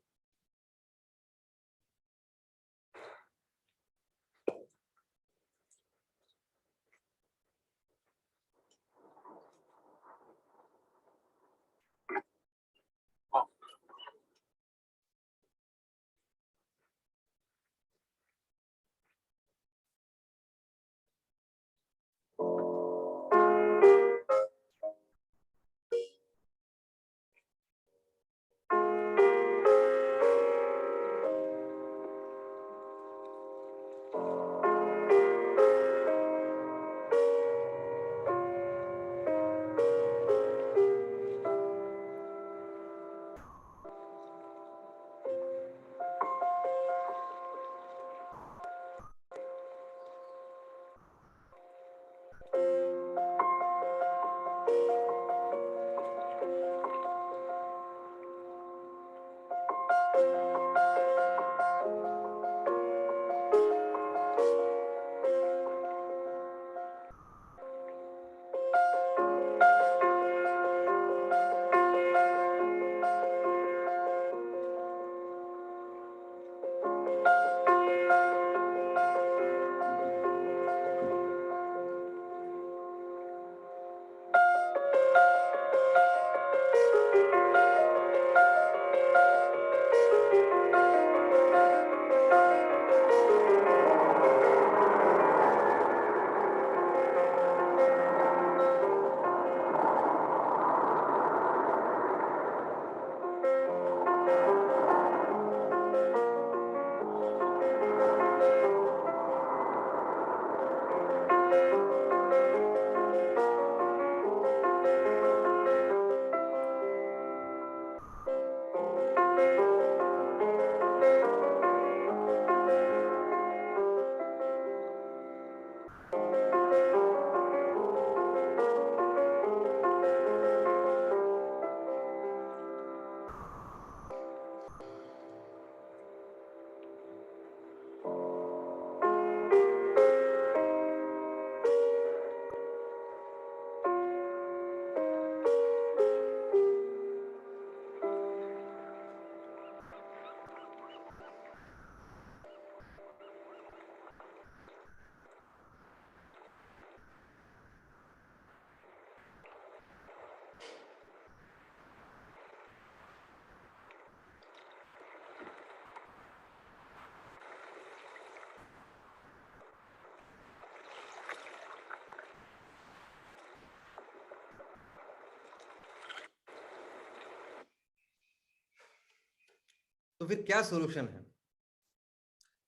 तो फिर क्या सोल्यूशन है,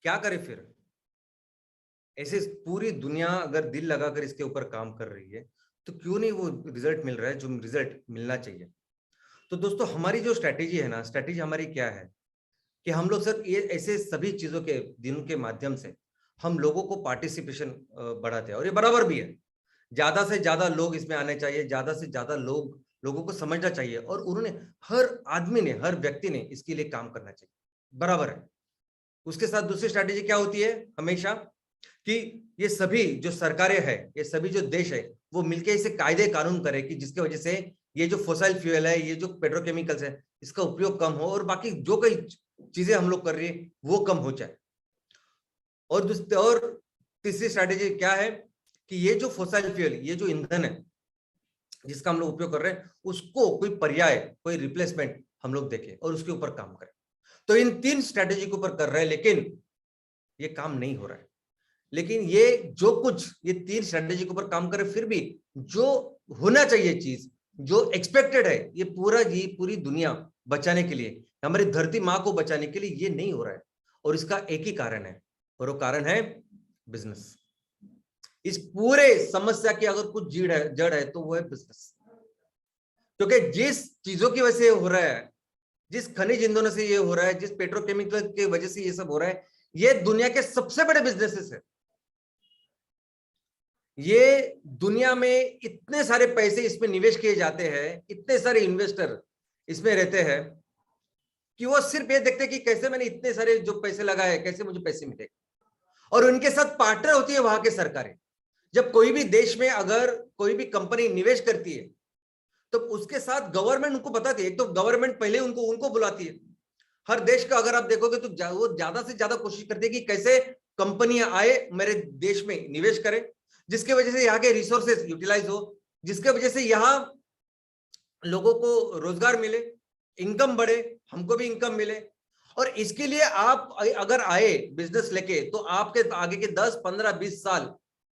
क्या करें फिर? ऐसे पूरी दुनिया अगर दिल लगाकर इसके ऊपर काम कर रही है तो क्यों नहीं वो रिजल्ट मिल रहा है जो रिजल्ट मिलना चाहिए? तो दोस्तों हमारी जो स्ट्रैटेजी है ना, स्ट्रैटेजी हमारी क्या है कि हम लोग सर ये ऐसे सभी चीजों के दिन के माध्यम से हम लोगों को पार्टिसिपेशन बढ़ाते हैं, और ये बराबर भी है। ज्यादा से ज्यादा लोग इसमें आने चाहिए, ज्यादा से ज्यादा लोगों को समझना चाहिए, और उन्होंने हर आदमी ने, हर व्यक्ति ने इसके लिए काम करना चाहिए, बराबर है। उसके साथ दूसरी स्ट्रैटेजी क्या होती है हमेशा कि ये सभी जो सरकारें हैं, ये सभी जो देश है, वो मिलके इसे कायदे कानून करे कि जिसकी वजह से ये जो फॉसिल फ्यूल है, ये जो पेट्रोकेमिकल्स है, इसका उपयोग कम हो, और बाकी जो कई चीजें हम लोग कर रहे हैं वो कम हो जाए। और तीसरी स्ट्रैटेजी क्या है कि ये जो फॉसिल फ्यूल, ये जो ईंधन है जिसका हम लोग उपयोग कर रहे हैं, उसको कोई पर्याय, कोई रिप्लेसमेंट हम लोग देखें और उसके ऊपर काम करें। तो इन तीन स्ट्रैटेजी के ऊपर कर रहे हैं, लेकिन ये काम नहीं हो रहा है। लेकिन ये जो कुछ ये तीन स्ट्रैटेजी के ऊपर काम करे, फिर भी जो होना चाहिए चीज, जो एक्सपेक्टेड है, ये पूरी दुनिया बचाने के लिए, हमारी धरती माँ को बचाने के लिए ये नहीं हो रहा है। और इसका एक ही कारण है, और वो कारण है बिजनेस। इस पूरे समस्या की अगर कुछ जड़ है तो वो है बिजनेस। क्योंकि जिस चीजों की वजह से हो रहा है, जिस खनिज ईंधनों से ये हो रहा है, जिस पेट्रोकेमिकल की वजह से ये सब हो रहा है, ये दुनिया के सबसे बड़े बिजनेसेस है। ये दुनिया में इतने सारे पैसे इसमें निवेश किए जाते हैं, इतने सारे इन्वेस्टर इसमें रहते हैं कि वो सिर्फ ये देखते हैं कि कैसे मैंने इतने सारे जो पैसे लगाए कैसे मुझे पैसे मिले। और उनके साथ पार्टनर होती है वहां के सरकारें। जब कोई भी देश में अगर कोई भी कंपनी निवेश करती है तो उसके साथ गवर्नमेंट उनको बताती है। एक तो गवर्नमेंट पहले उनको उनको बुलाती है। हर देश का अगर आप देखोगे तो वो ज्यादा से ज्यादा कोशिश करती है कि कैसे कंपनियां आए मेरे देश में निवेश करें, जिसके वजह से यहाँ के रिसोर्सेज यूटिलाइज हो, जिसके वजह से यहाँ लोगों को रोजगार मिले, इनकम बढ़े, हमको भी इनकम मिले। और इसके लिए आप अगर आए बिजनेस लेके तो आपके आगे के 10, 15, 20 साल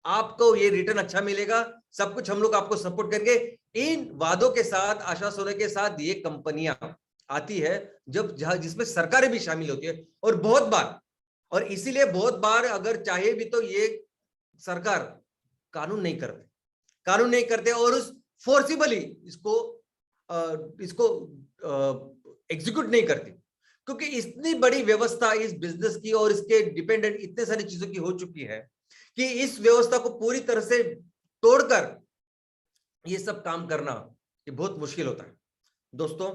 आपको ये रिटर्न अच्छा मिलेगा। सब कुछ हम लोग आपको सपोर्ट करेंगे। इन वादों के साथ, आश्वासनों के साथ ये कंपनियां आती है जब जिसमें सरकारें भी शामिल होती है। और बहुत बार, और इसीलिए बहुत बार अगर चाहे भी तो ये सरकार कानून नहीं करते और उस फोर्सिबली इसको एग्जीक्यूट नहीं करती, क्योंकि इतनी बड़ी व्यवस्था इस बिजनेस की और इसके डिपेंडेंट इतने सारी चीजों की हो चुकी है कि इस व्यवस्था को पूरी तरह से तोड़कर ये सब काम करना ये बहुत मुश्किल होता है। दोस्तों,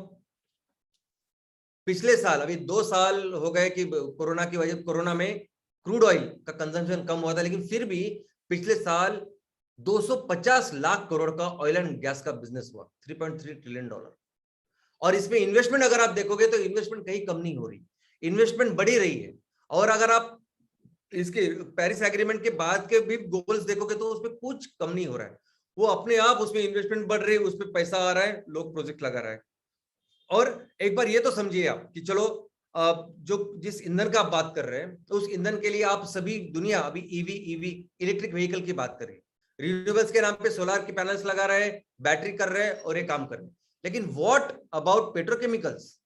पिछले साल, अभी 2 साल हो गए कि कोरोना में क्रूड ऑयल का कंजम्पशन कम हुआ था, लेकिन फिर भी पिछले साल 250 लाख करोड़ का ऑयल एंड गैस का बिजनेस हुआ, $3.3 ट्रिलियन। और इसमें इन्वेस्टमेंट अगर आप देखोगे तो इन्वेस्टमेंट कहीं कम नहीं हो रही, इन्वेस्टमेंट बढ़ी रही है। और अगर आप इसके पेरिस एग्रीमेंट के बाद के भी गोल्स देखोगे तो उसमें कुछ कम नहीं हो रहा है। वो अपने आप उसमें इन्वेस्टमेंट बढ़ रही है, उसमें पैसा आ रहा है, लोग प्रोजेक्ट लगा रहा है। और एक बार ये तो समझिए आप कि चलो जो जिस ईंधन का आप बात कर रहे हैं तो उस ईंधन के लिए आप सभी दुनिया अभी ईवी इलेक्ट्रिक व्हीकल की बात कर रही है। रिन्यूएबल्स के नाम पे सोलर के पैनल्स लगा रहे हैं, बैटरी कर रहे हैं और ये काम कर रहे हैं। लेकिन व्हाट अबाउट पेट्रोकेमिकल्स?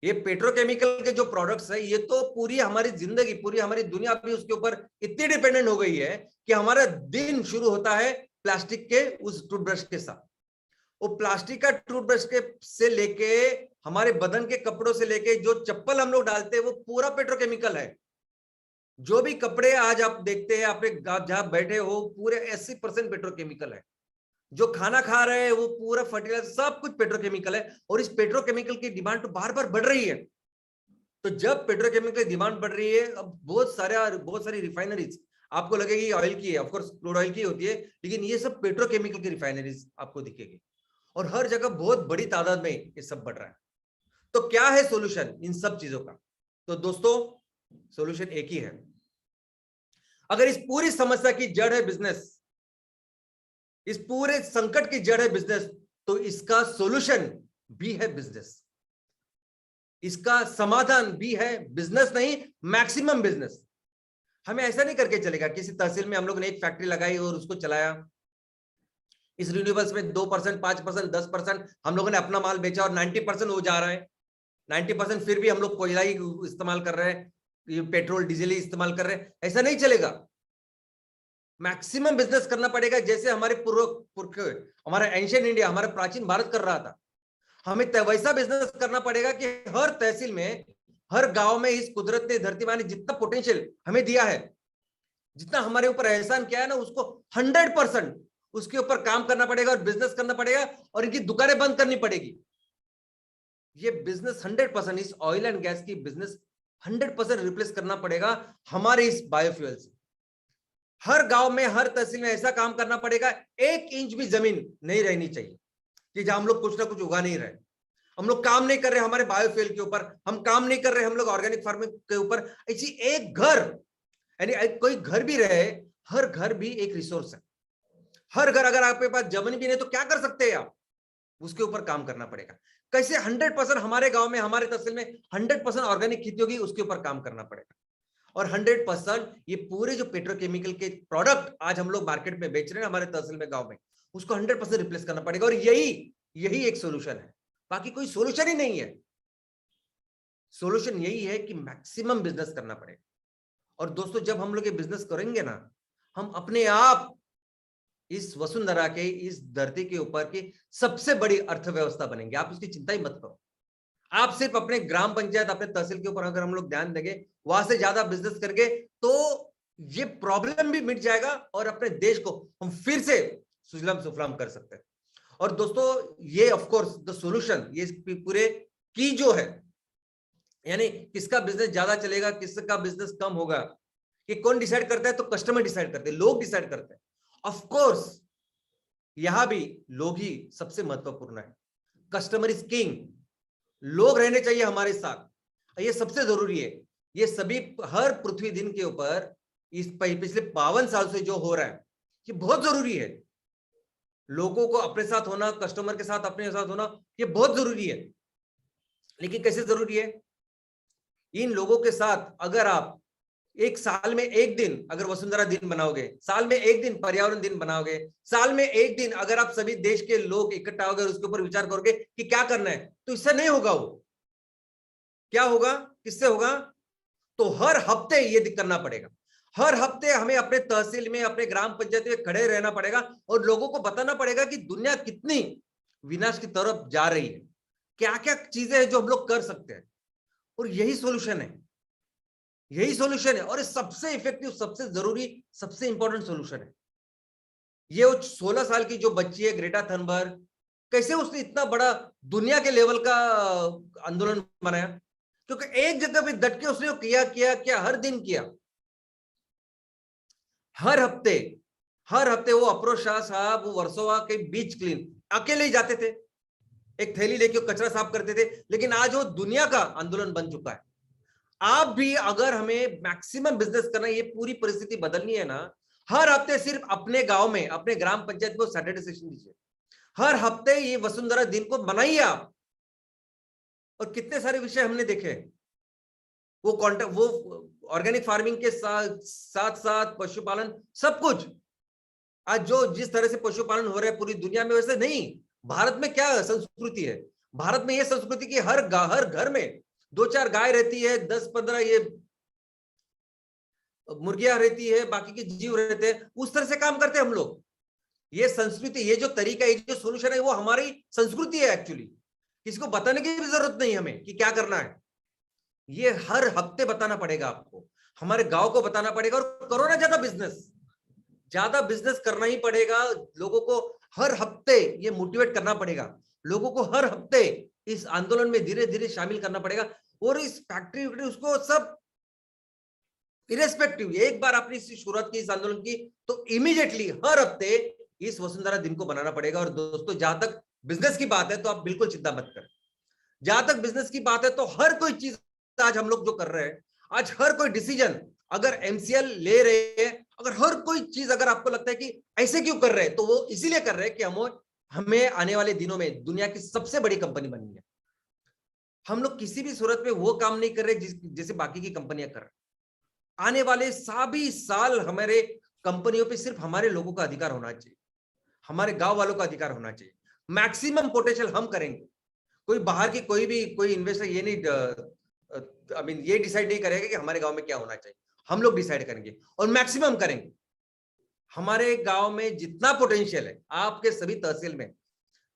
ये पेट्रोकेमिकल के जो प्रोडक्ट्स है, ये तो पूरी हमारी जिंदगी, पूरी हमारी दुनिया भी उसके ऊपर इतनी डिपेंडेंट हो गई है कि हमारा दिन शुरू होता है प्लास्टिक के उस टूथब्रश के साथ। वो प्लास्टिक का टूथब्रश के से लेके हमारे बदन के कपड़ों से लेके जो चप्पल हम लोग डालते हैं वो पूरा पेट्रोकेमिकल है। जो भी कपड़े आज आप देखते हैं, आपने जहां बैठे हो, पूरे 80% पेट्रोकेमिकल है। जो खाना खा रहे हैं वो पूरा फर्टिलाइजर, सब कुछ पेट्रोकेमिकल है। और इस पेट्रोकेमिकल की डिमांड तो बार बार बढ़ रही है। तो जब पेट्रोकेमिकल की डिमांड बढ़ रही है, अब बहुत सारी रिफाइनरीज आपको लगेगी ऑयल की है, ऑफकोर्स क्रूड ऑयल की होती है, लेकिन ये सब पेट्रोकेमिकल की रिफाइनरीज आपको दिखेगी। और हर जगह बहुत बड़ी तादाद में ये सब बढ़ रहा है। तो क्या है सॉल्यूशन इन सब चीजों का? तो दोस्तों, सॉल्यूशन एक ही है। अगर इस पूरी समस्या की जड़ है बिजनेस, इस पूरे संकट की जड़ है बिजनेस, तो इसका सॉल्यूशन भी है बिजनेस, इसका समाधान भी है बिजनेस, नहीं मैक्सिमम बिजनेस। हमें ऐसा नहीं करके चलेगा। किसी तहसील में हम लोग ने एक फैक्ट्री लगाई और उसको चलाया, इस रिन्यूएबल्स में 2%, 5%, 10% हम लोगों ने अपना माल बेचा और 90% वो जा रहा है। 90% फिर भी हम लोग कोयला ही इस्तेमाल कर रहे हैं, पेट्रोल डीजल ही इस्तेमाल कर रहे हैं। ऐसा नहीं चलेगा। मैक्सिमम बिजनेस करना पड़ेगा, जैसे हमारे पुरख हमारा एंशिएंट इंडिया, हमारा प्राचीन भारत कर रहा था। हमें वैसा बिजनेस करना पड़ेगा कि हर तहसील में, हर गांव में इस कुदरत ने, धरती माँ ने जितना पोटेंशियल हमें दिया है, जितना हमारे ऊपर एहसान किया है ना, उसको 100% उसके ऊपर काम करना पड़ेगा और बिजनेस करना पड़ेगा और इनकी दुकानें बंद करनी पड़ेगी। ये बिजनेस 100%, इस ऑयल एंड गैस की बिजनेस 100% रिप्लेस करना पड़ेगा हमारे इस बायोफ्यूल से। हर गांव में, हर तहसील में ऐसा काम करना पड़ेगा, 1 इंच भी जमीन नहीं रहनी चाहिए कि जहां हम लोग कुछ ना कुछ उगा नहीं रहे, हम लोग काम नहीं कर रहे हमारे बायोफ्यूल के ऊपर, हम काम नहीं कर रहे हम लोग ऑर्गेनिक फार्मिंग के ऊपर। ऐसी एक घर, यानी कोई घर भी रहे, हर घर भी एक रिसोर्स है। हर घर, अगर आपके पास जमीन भी नहीं तो क्या कर सकते हैं आप, उसके ऊपर काम करना पड़ेगा। कैसे 100% हमारे गांव में, हमारे तहसील में 100% ऑर्गेनिक खेती होगी, उसके ऊपर काम करना पड़ेगा। और 100% ये पूरे जो पेट्रोकेमिकल के प्रोडक्ट आज हम लोग मार्केट में बेच रहे हैं हमारे तहसील में, गांव में, उसको 100% रिप्लेस करना पड़ेगा। और यही एक सोल्यूशन है, बाकी कोई सोल्यूशन ही नहीं है। सोल्यूशन यही है कि मैक्सिमम बिजनेस करना पड़ेगा। और दोस्तों, जब हम लोग ये बिजनेस करेंगे ना, हम अपने आप इस वसुंधरा के, इस धरती के ऊपर की सबसे बड़ी अर्थव्यवस्था बनेंगे। आप उसकी चिंता ही मत करो। आप सिर्फ अपने ग्राम पंचायत, अपने तहसील के ऊपर अगर हम लोग ध्यान देंगे, वहां से ज्यादा बिजनेस करके, तो ये प्रॉब्लम भी मिट जाएगा और अपने देश को हम फिर से सुजलाम सुफलाम कर सकते हैं। और दोस्तों ये ऑफ कोर्स द सॉल्यूशन, ये पूरे की जो है, यानी किसका बिजनेस ज्यादा चलेगा, किसका बिजनेस कम होगा, ये कौन डिसाइड करता है? तो कस्टमर डिसाइड करते हैं, लोग डिसाइड करते हैं। ऑफ कोर्स यहां भी लोग ही सबसे महत्वपूर्ण है। कस्टमर इज किंग, लोग रहने चाहिए हमारे साथ, ये सबसे जरूरी है। ये सभी हर पृथ्वी दिन के ऊपर इस पिछले 52 साल से जो हो रहा है, ये बहुत जरूरी है। लोगों को अपने साथ होना, कस्टमर के साथ अपने साथ होना, ये बहुत जरूरी है। लेकिन कैसे जरूरी है? इन लोगों के साथ अगर आप एक साल में एक दिन अगर वसुंधरा दिन बनाओगे, साल में एक दिन पर्यावरण दिन बनाओगे, साल में एक दिन अगर आप सभी देश के लोग इकट्ठा होकर उसके ऊपर विचार करोगे कि क्या करना है, तो इससे नहीं होगा। वो क्या होगा? किससे होगा? तो हर हफ्ते ये करना पड़ेगा। हर हफ्ते हमें अपने तहसील में, अपने ग्राम पंचायत में खड़े रहना पड़ेगा और लोगों को बताना पड़ेगा कि दुनिया कितनी विनाश की तरफ जा रही है, क्या क्या चीजें हैं जो हम लोग कर सकते हैं। और यही सॉल्यूशन है, यही सॉल्यूशन है। और सबसे इफेक्टिव, सबसे जरूरी, सबसे इंपॉर्टेंट सॉल्यूशन है। ये वो 16 साल की जो बच्ची है ग्रेटा थनबर्ग, कैसे उसने इतना बड़ा दुनिया के लेवल का आंदोलन बनाया? क्योंकि एक जगह पे डट के उसने किया किया किया, हर दिन किया। हर हफ्ते वो अफरोज शाह साहब वो वर्सोवा के बीच क्लीन अकेले ही जाते थे, एक थैली लेके कचरा साफ करते थे। लेकिन आज वो दुनिया का आंदोलन बन चुका है। आप भी अगर हमें मैक्सिमम बिजनेस करना, ये पूरी परिस्थिति बदलनी है ना, हर हफ्ते सिर्फ अपने गांव में, अपने ग्राम पंचायत को सैटरडे सेशन दीजिए। हर हफ्ते ये वसुंधरा दिन को बनाइए आप। और कितने सारे विषय हमने देखे, वो कॉन्टेक्ट, वो ऑर्गेनिक फार्मिंग के साथ साथ पशुपालन, सब कुछ। आज जो जिस तरह से पशुपालन हो रहा है पूरी दुनिया में, वैसे नहीं। भारत में क्या संस्कृति है? भारत में यह संस्कृति की हर घर में 2-4 गाय रहती है, 10-15 ये मुर्गियां रहती है, बाकी के जीव रहते हैं। उस तरह से काम करते हैं हम लोग। ये संस्कृति, ये जो तरीका, ये जो सोल्यूशन है, वो हमारी संस्कृति है एक्चुअली। किसी को बताने की भी जरूरत नहीं हमें कि क्या करना है। ये हर हफ्ते बताना पड़ेगा आपको, हमारे गांव को बताना पड़ेगा। और करो ना ज्यादा बिजनेस करना ही पड़ेगा। लोगों को हर हफ्ते ये मोटिवेट करना पड़ेगा, लोगों को हर हफ्ते इस आंदोलन में धीरे धीरे शामिल करना पड़ेगा। और इस फैक्ट्री उसको सब इरेस्पेक्टिव, एक बार आपने इसकी शुरुआत की इस आंदोलन की, तो इमीडिएटली हर हफ्ते इस वसुंधरा दिन को बनाना पड़ेगा। और दोस्तों, जहां तक बिजनेस की बात है तो आप बिल्कुल चिंता मत करें। जहां तक बिजनेस की बात है तो हर कोई चीज आज हम लोग जो कर रहे हैं, आज हर कोई डिसीजन अगर एमसीएल ले रहे हैं, अगर हर कोई चीज अगर आपको लगता है कि ऐसे क्यों कर रहे हैं, तो वो इसीलिए कर रहे हैं कि हमें आने वाले दिनों में दुनिया की सबसे बड़ी कंपनी बननी है। हम लोग किसी भी सूरत में वो काम नहीं कर रहे जैसे बाकी की कंपनियां कर रहे हैं। आने वाले सभी साल हमारे कंपनियों पे सिर्फ हमारे लोगों का अधिकार होना चाहिए, हमारे गांव वालों का अधिकार होना चाहिए। मैक्सिमम पोटेंशियल हम करेंगे। कोई बाहर की कोई इन्वेस्टर ये नहीं ये डिसाइड नहीं करेगा कि हमारे गांव में क्या होना चाहिए। हम लोग डिसाइड करेंगे और मैक्सिमम करेंगे। हमारे गांव में जितना पोटेंशियल है, आपके सभी तहसील में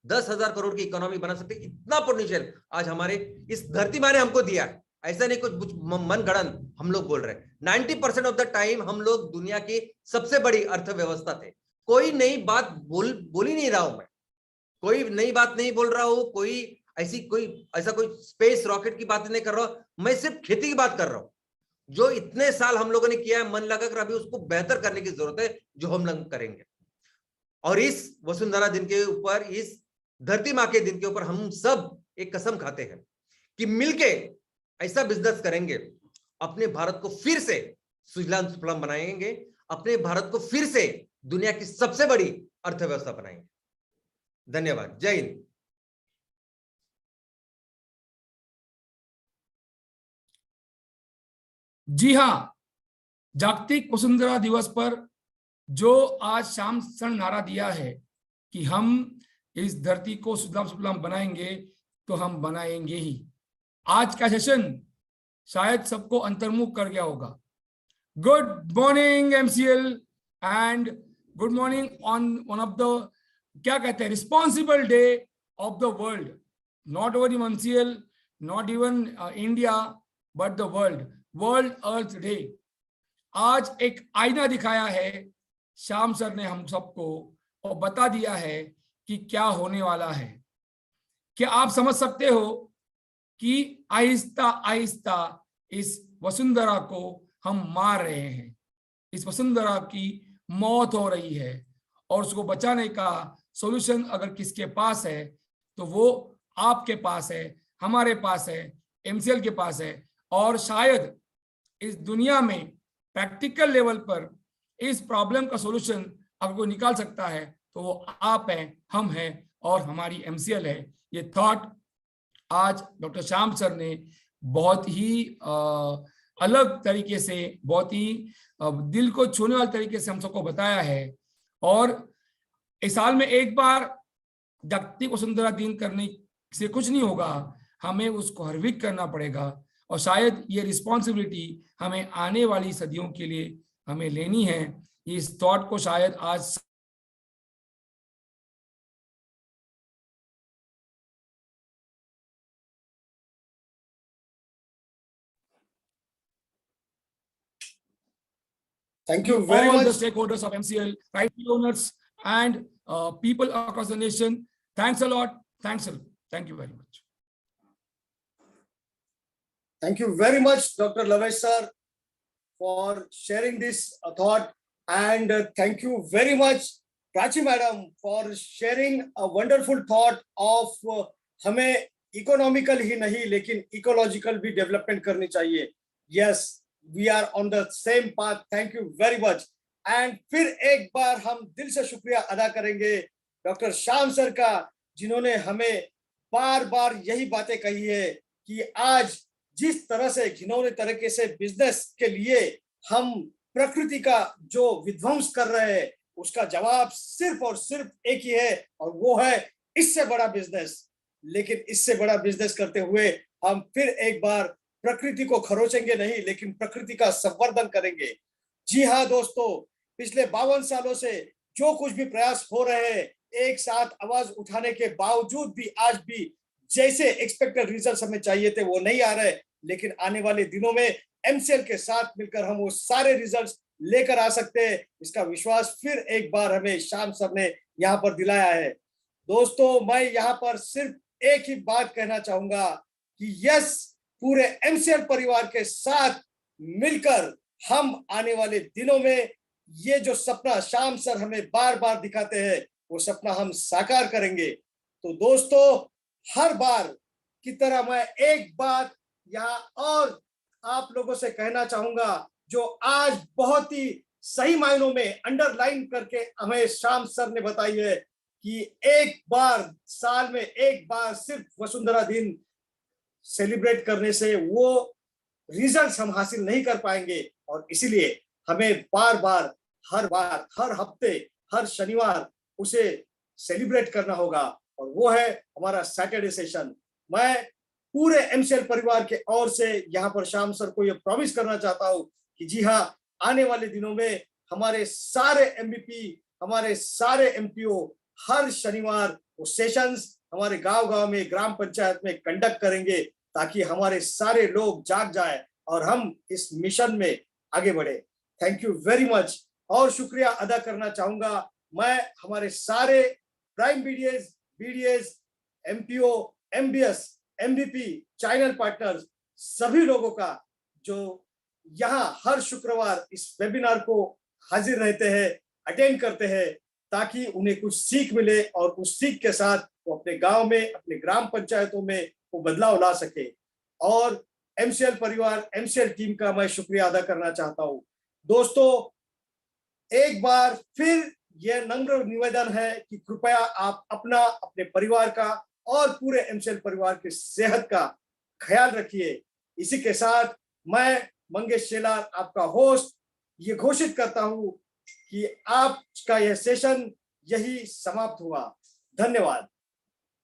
10,000 करोड़ की इकोनॉमी बना सकते, इतना पोटेंशियल आज हमारे इस धरती माँ ने हमको दिया है। ऐसा नहीं कुछ मन गढ़ंत हम लोग बोल रहे हैं। 90% ऑफ द टाइम हम लोग दुनिया की सबसे बड़ी अर्थव्यवस्था थे। कोई नई बात बोल ही नहीं रहा हूं मैं, कोई नई बात नहीं बोल रहा हूं, कोई ऐसा कोई स्पेस रॉकेट की बात नहीं कर रहा हूं। मैं सिर्फ खेती की बात कर रहा हूं, जो इतने साल हम लोगों ने किया है मन लगाकर। अभी उसको बेहतर करने की जरूरत है, जो हम लोग करेंगे। और इस वसुंधरा दिन के ऊपर, इस धरती माँ के दिन के ऊपर हम सब एक कसम खाते हैं कि मिलके ऐसा बिजनेस करेंगे, अपने भारत को फिर से सुजलाम सुफलाम बनाएंगे, अपने भारत को फिर से दुनिया की सबसे बड़ी अर्थव्यवस्था बनाएंगे। धन्यवाद। जय हिंद। जी हाँ, जागतिक वसुंधरा दिवस पर जो आज शाम सन नारा दिया है कि हम इस धरती को सुजलाम सुफलाम बनाएंगे, तो हम बनाएंगे ही। आज का सेशन शायद सबको अंतर्मुख कर गया होगा। Good morning MCL and good morning on one of the, क्या कहते हैं, responsible day of the world, not only MCL, not even India, but the world, world earth day. आज एक आईना दिखाया है श्याम सर ने हम सबको, और बता दिया है कि क्या होने वाला है। क्या आप समझ सकते हो कि आहिस्ता आहिस्ता इस वसुंधरा को हम मार रहे हैं, इस वसुंधरा की मौत हो रही है, और उसको बचाने का सॉल्यूशन अगर किसके पास है तो वो आपके पास है, हमारे पास है, एमसीएल के पास है। और शायद इस दुनिया में प्रैक्टिकल लेवल पर इस प्रॉब्लम का सॉल्यूशन अगर कोई निकाल सकता है तो वो आप हैं, हम हैं और हमारी एमसीएल है। ये थॉट आज डॉक्टर श्याम सर ने बहुत ही अलग तरीके से, बहुत ही दिल को छूने वाले तरीके से हम सबको बताया है। और इस साल में एक बार जागतिक वसुंधरा दिन करने से कुछ नहीं होगा, हमें उसको हर वीक करना पड़ेगा। और शायद ये रिस्पॉन्सिबिलिटी हमें आने वाली सदियों के लिए हमें लेनी है। इस थॉट को शायद आज Thank you very all much. the stakeholders of MCL, right owners and people across the nation. Thanks a lot. Thanks a lot. Thank you very much. Thank you very much, Dr. Lavesh sir, for sharing this thought, and thank you very much, Prachi madam, for sharing a wonderful thought of हमें इकोनॉमिकल ही नहीं लेकिन इकोलॉजिकल भी डेवलपमेंट करनी चाहिए. Yes, we are on the same path. Thank you very much. And फिर एक बार हम दिल से शुक्रिया अदा करेंगे डॉक्टर श्याम सर का, जिन्होंने हमें बार बार यही बातें कही है कि आज जिस तरह से घिनौने तरीके से बिजनेस के लिए हम प्रकृति का जो विध्वंस कर रहे हैं, उसका जवाब सिर्फ और सिर्फ एक ही है, और वो है इससे बड़ा बिजनेस. लेकिन इससे बड़ा बिजनेस करते हुए हम फिर एक बार प्रकृति को खरोचेंगे नहीं, लेकिन प्रकृति का संवर्धन करेंगे. जी हाँ दोस्तों, पिछले 52 सालों से जो कुछ भी प्रयास हो रहे हैं, एक साथ आवाज उठाने के बावजूद भी आज भी जैसे एक्सपेक्टेड रिजल्ट्स हमें चाहिए थे वो नहीं आ रहे. लेकिन आने वाले दिनों में एमसीएल के साथ मिलकर हम वो सारे रिजल्ट्स लेकर आ सकते हैं. इसका विश्वास फिर एक बार हमें श्याम सर ने यहाँ पर दिलाया है. दोस्तों, मैं यहाँ पर सिर्फ एक ही बात कहना चाहूंगा कि यस, पूरे एमसीएल परिवार के साथ मिलकर हम आने वाले दिनों में ये जो सपना श्याम सर हमें बार बार दिखाते हैं, वो सपना हम साकार करेंगे. तो दोस्तों, हर बार की तरह मैं एक बात यहाँ और आप लोगों से कहना चाहूंगा, जो आज बहुत ही सही मायनों में अंडरलाइन करके हमें श्याम सर ने बताई है कि एक बार साल में एक बार सिर्फ वसुंधरा दिन सेलिब्रेट करने से वो रिजल्ट्स हम हासिल नहीं कर पाएंगे. और इसीलिए हमें बार बार, हर हफ्ते, हर शनिवार उसे सेलिब्रेट करना होगा, और वो है हमारा सैटरडे सेशन. मैं पूरे एमसीएल परिवार के ओर से यहाँ पर श्याम सर को ये प्रॉमिस करना चाहता हूँ कि जी हाँ, आने वाले दिनों में हमारे सारे एमबीपी, हमारे सारे एमपीओ हर शनिवार वो सेशंस हमारे गांव-गांव में, ग्राम पंचायत में कंडक्ट करेंगे, ताकि हमारे सारे लोग जाग जाए और हम इस मिशन में आगे बढ़े. Thank you very much. और शुक्रिया अदा करना चाहूंगा मैं हमारे सारे prime BDS, MPO, MBS, MBP, channel partners, सभी लोगों का जो यहाँ हर शुक्रवार इस वेबिनार को हाजिर रहते हैं, अटेंड करते हैं, ताकि उन्हें कुछ सीख मिले और उस सीख के साथ वो अपने गांव में, अपने ग्राम पंचायतों में वो बदलाव ला सके. और एमसीएल परिवार, एमसीएल टीम का मैं शुक्रिया अदा करना चाहता हूँ. दोस्तों, एक बार फिर यह नम्र निवेदन है कि कृपया आप अपना, अपने परिवार का और पूरे एमसीएल परिवार की सेहत का ख्याल रखिए. इसी के साथ मैं मंगेश शेलार, आपका होस्ट, ये घोषित करता हूँ कि आपका यह सेशन यही समाप्त हुआ. धन्यवाद.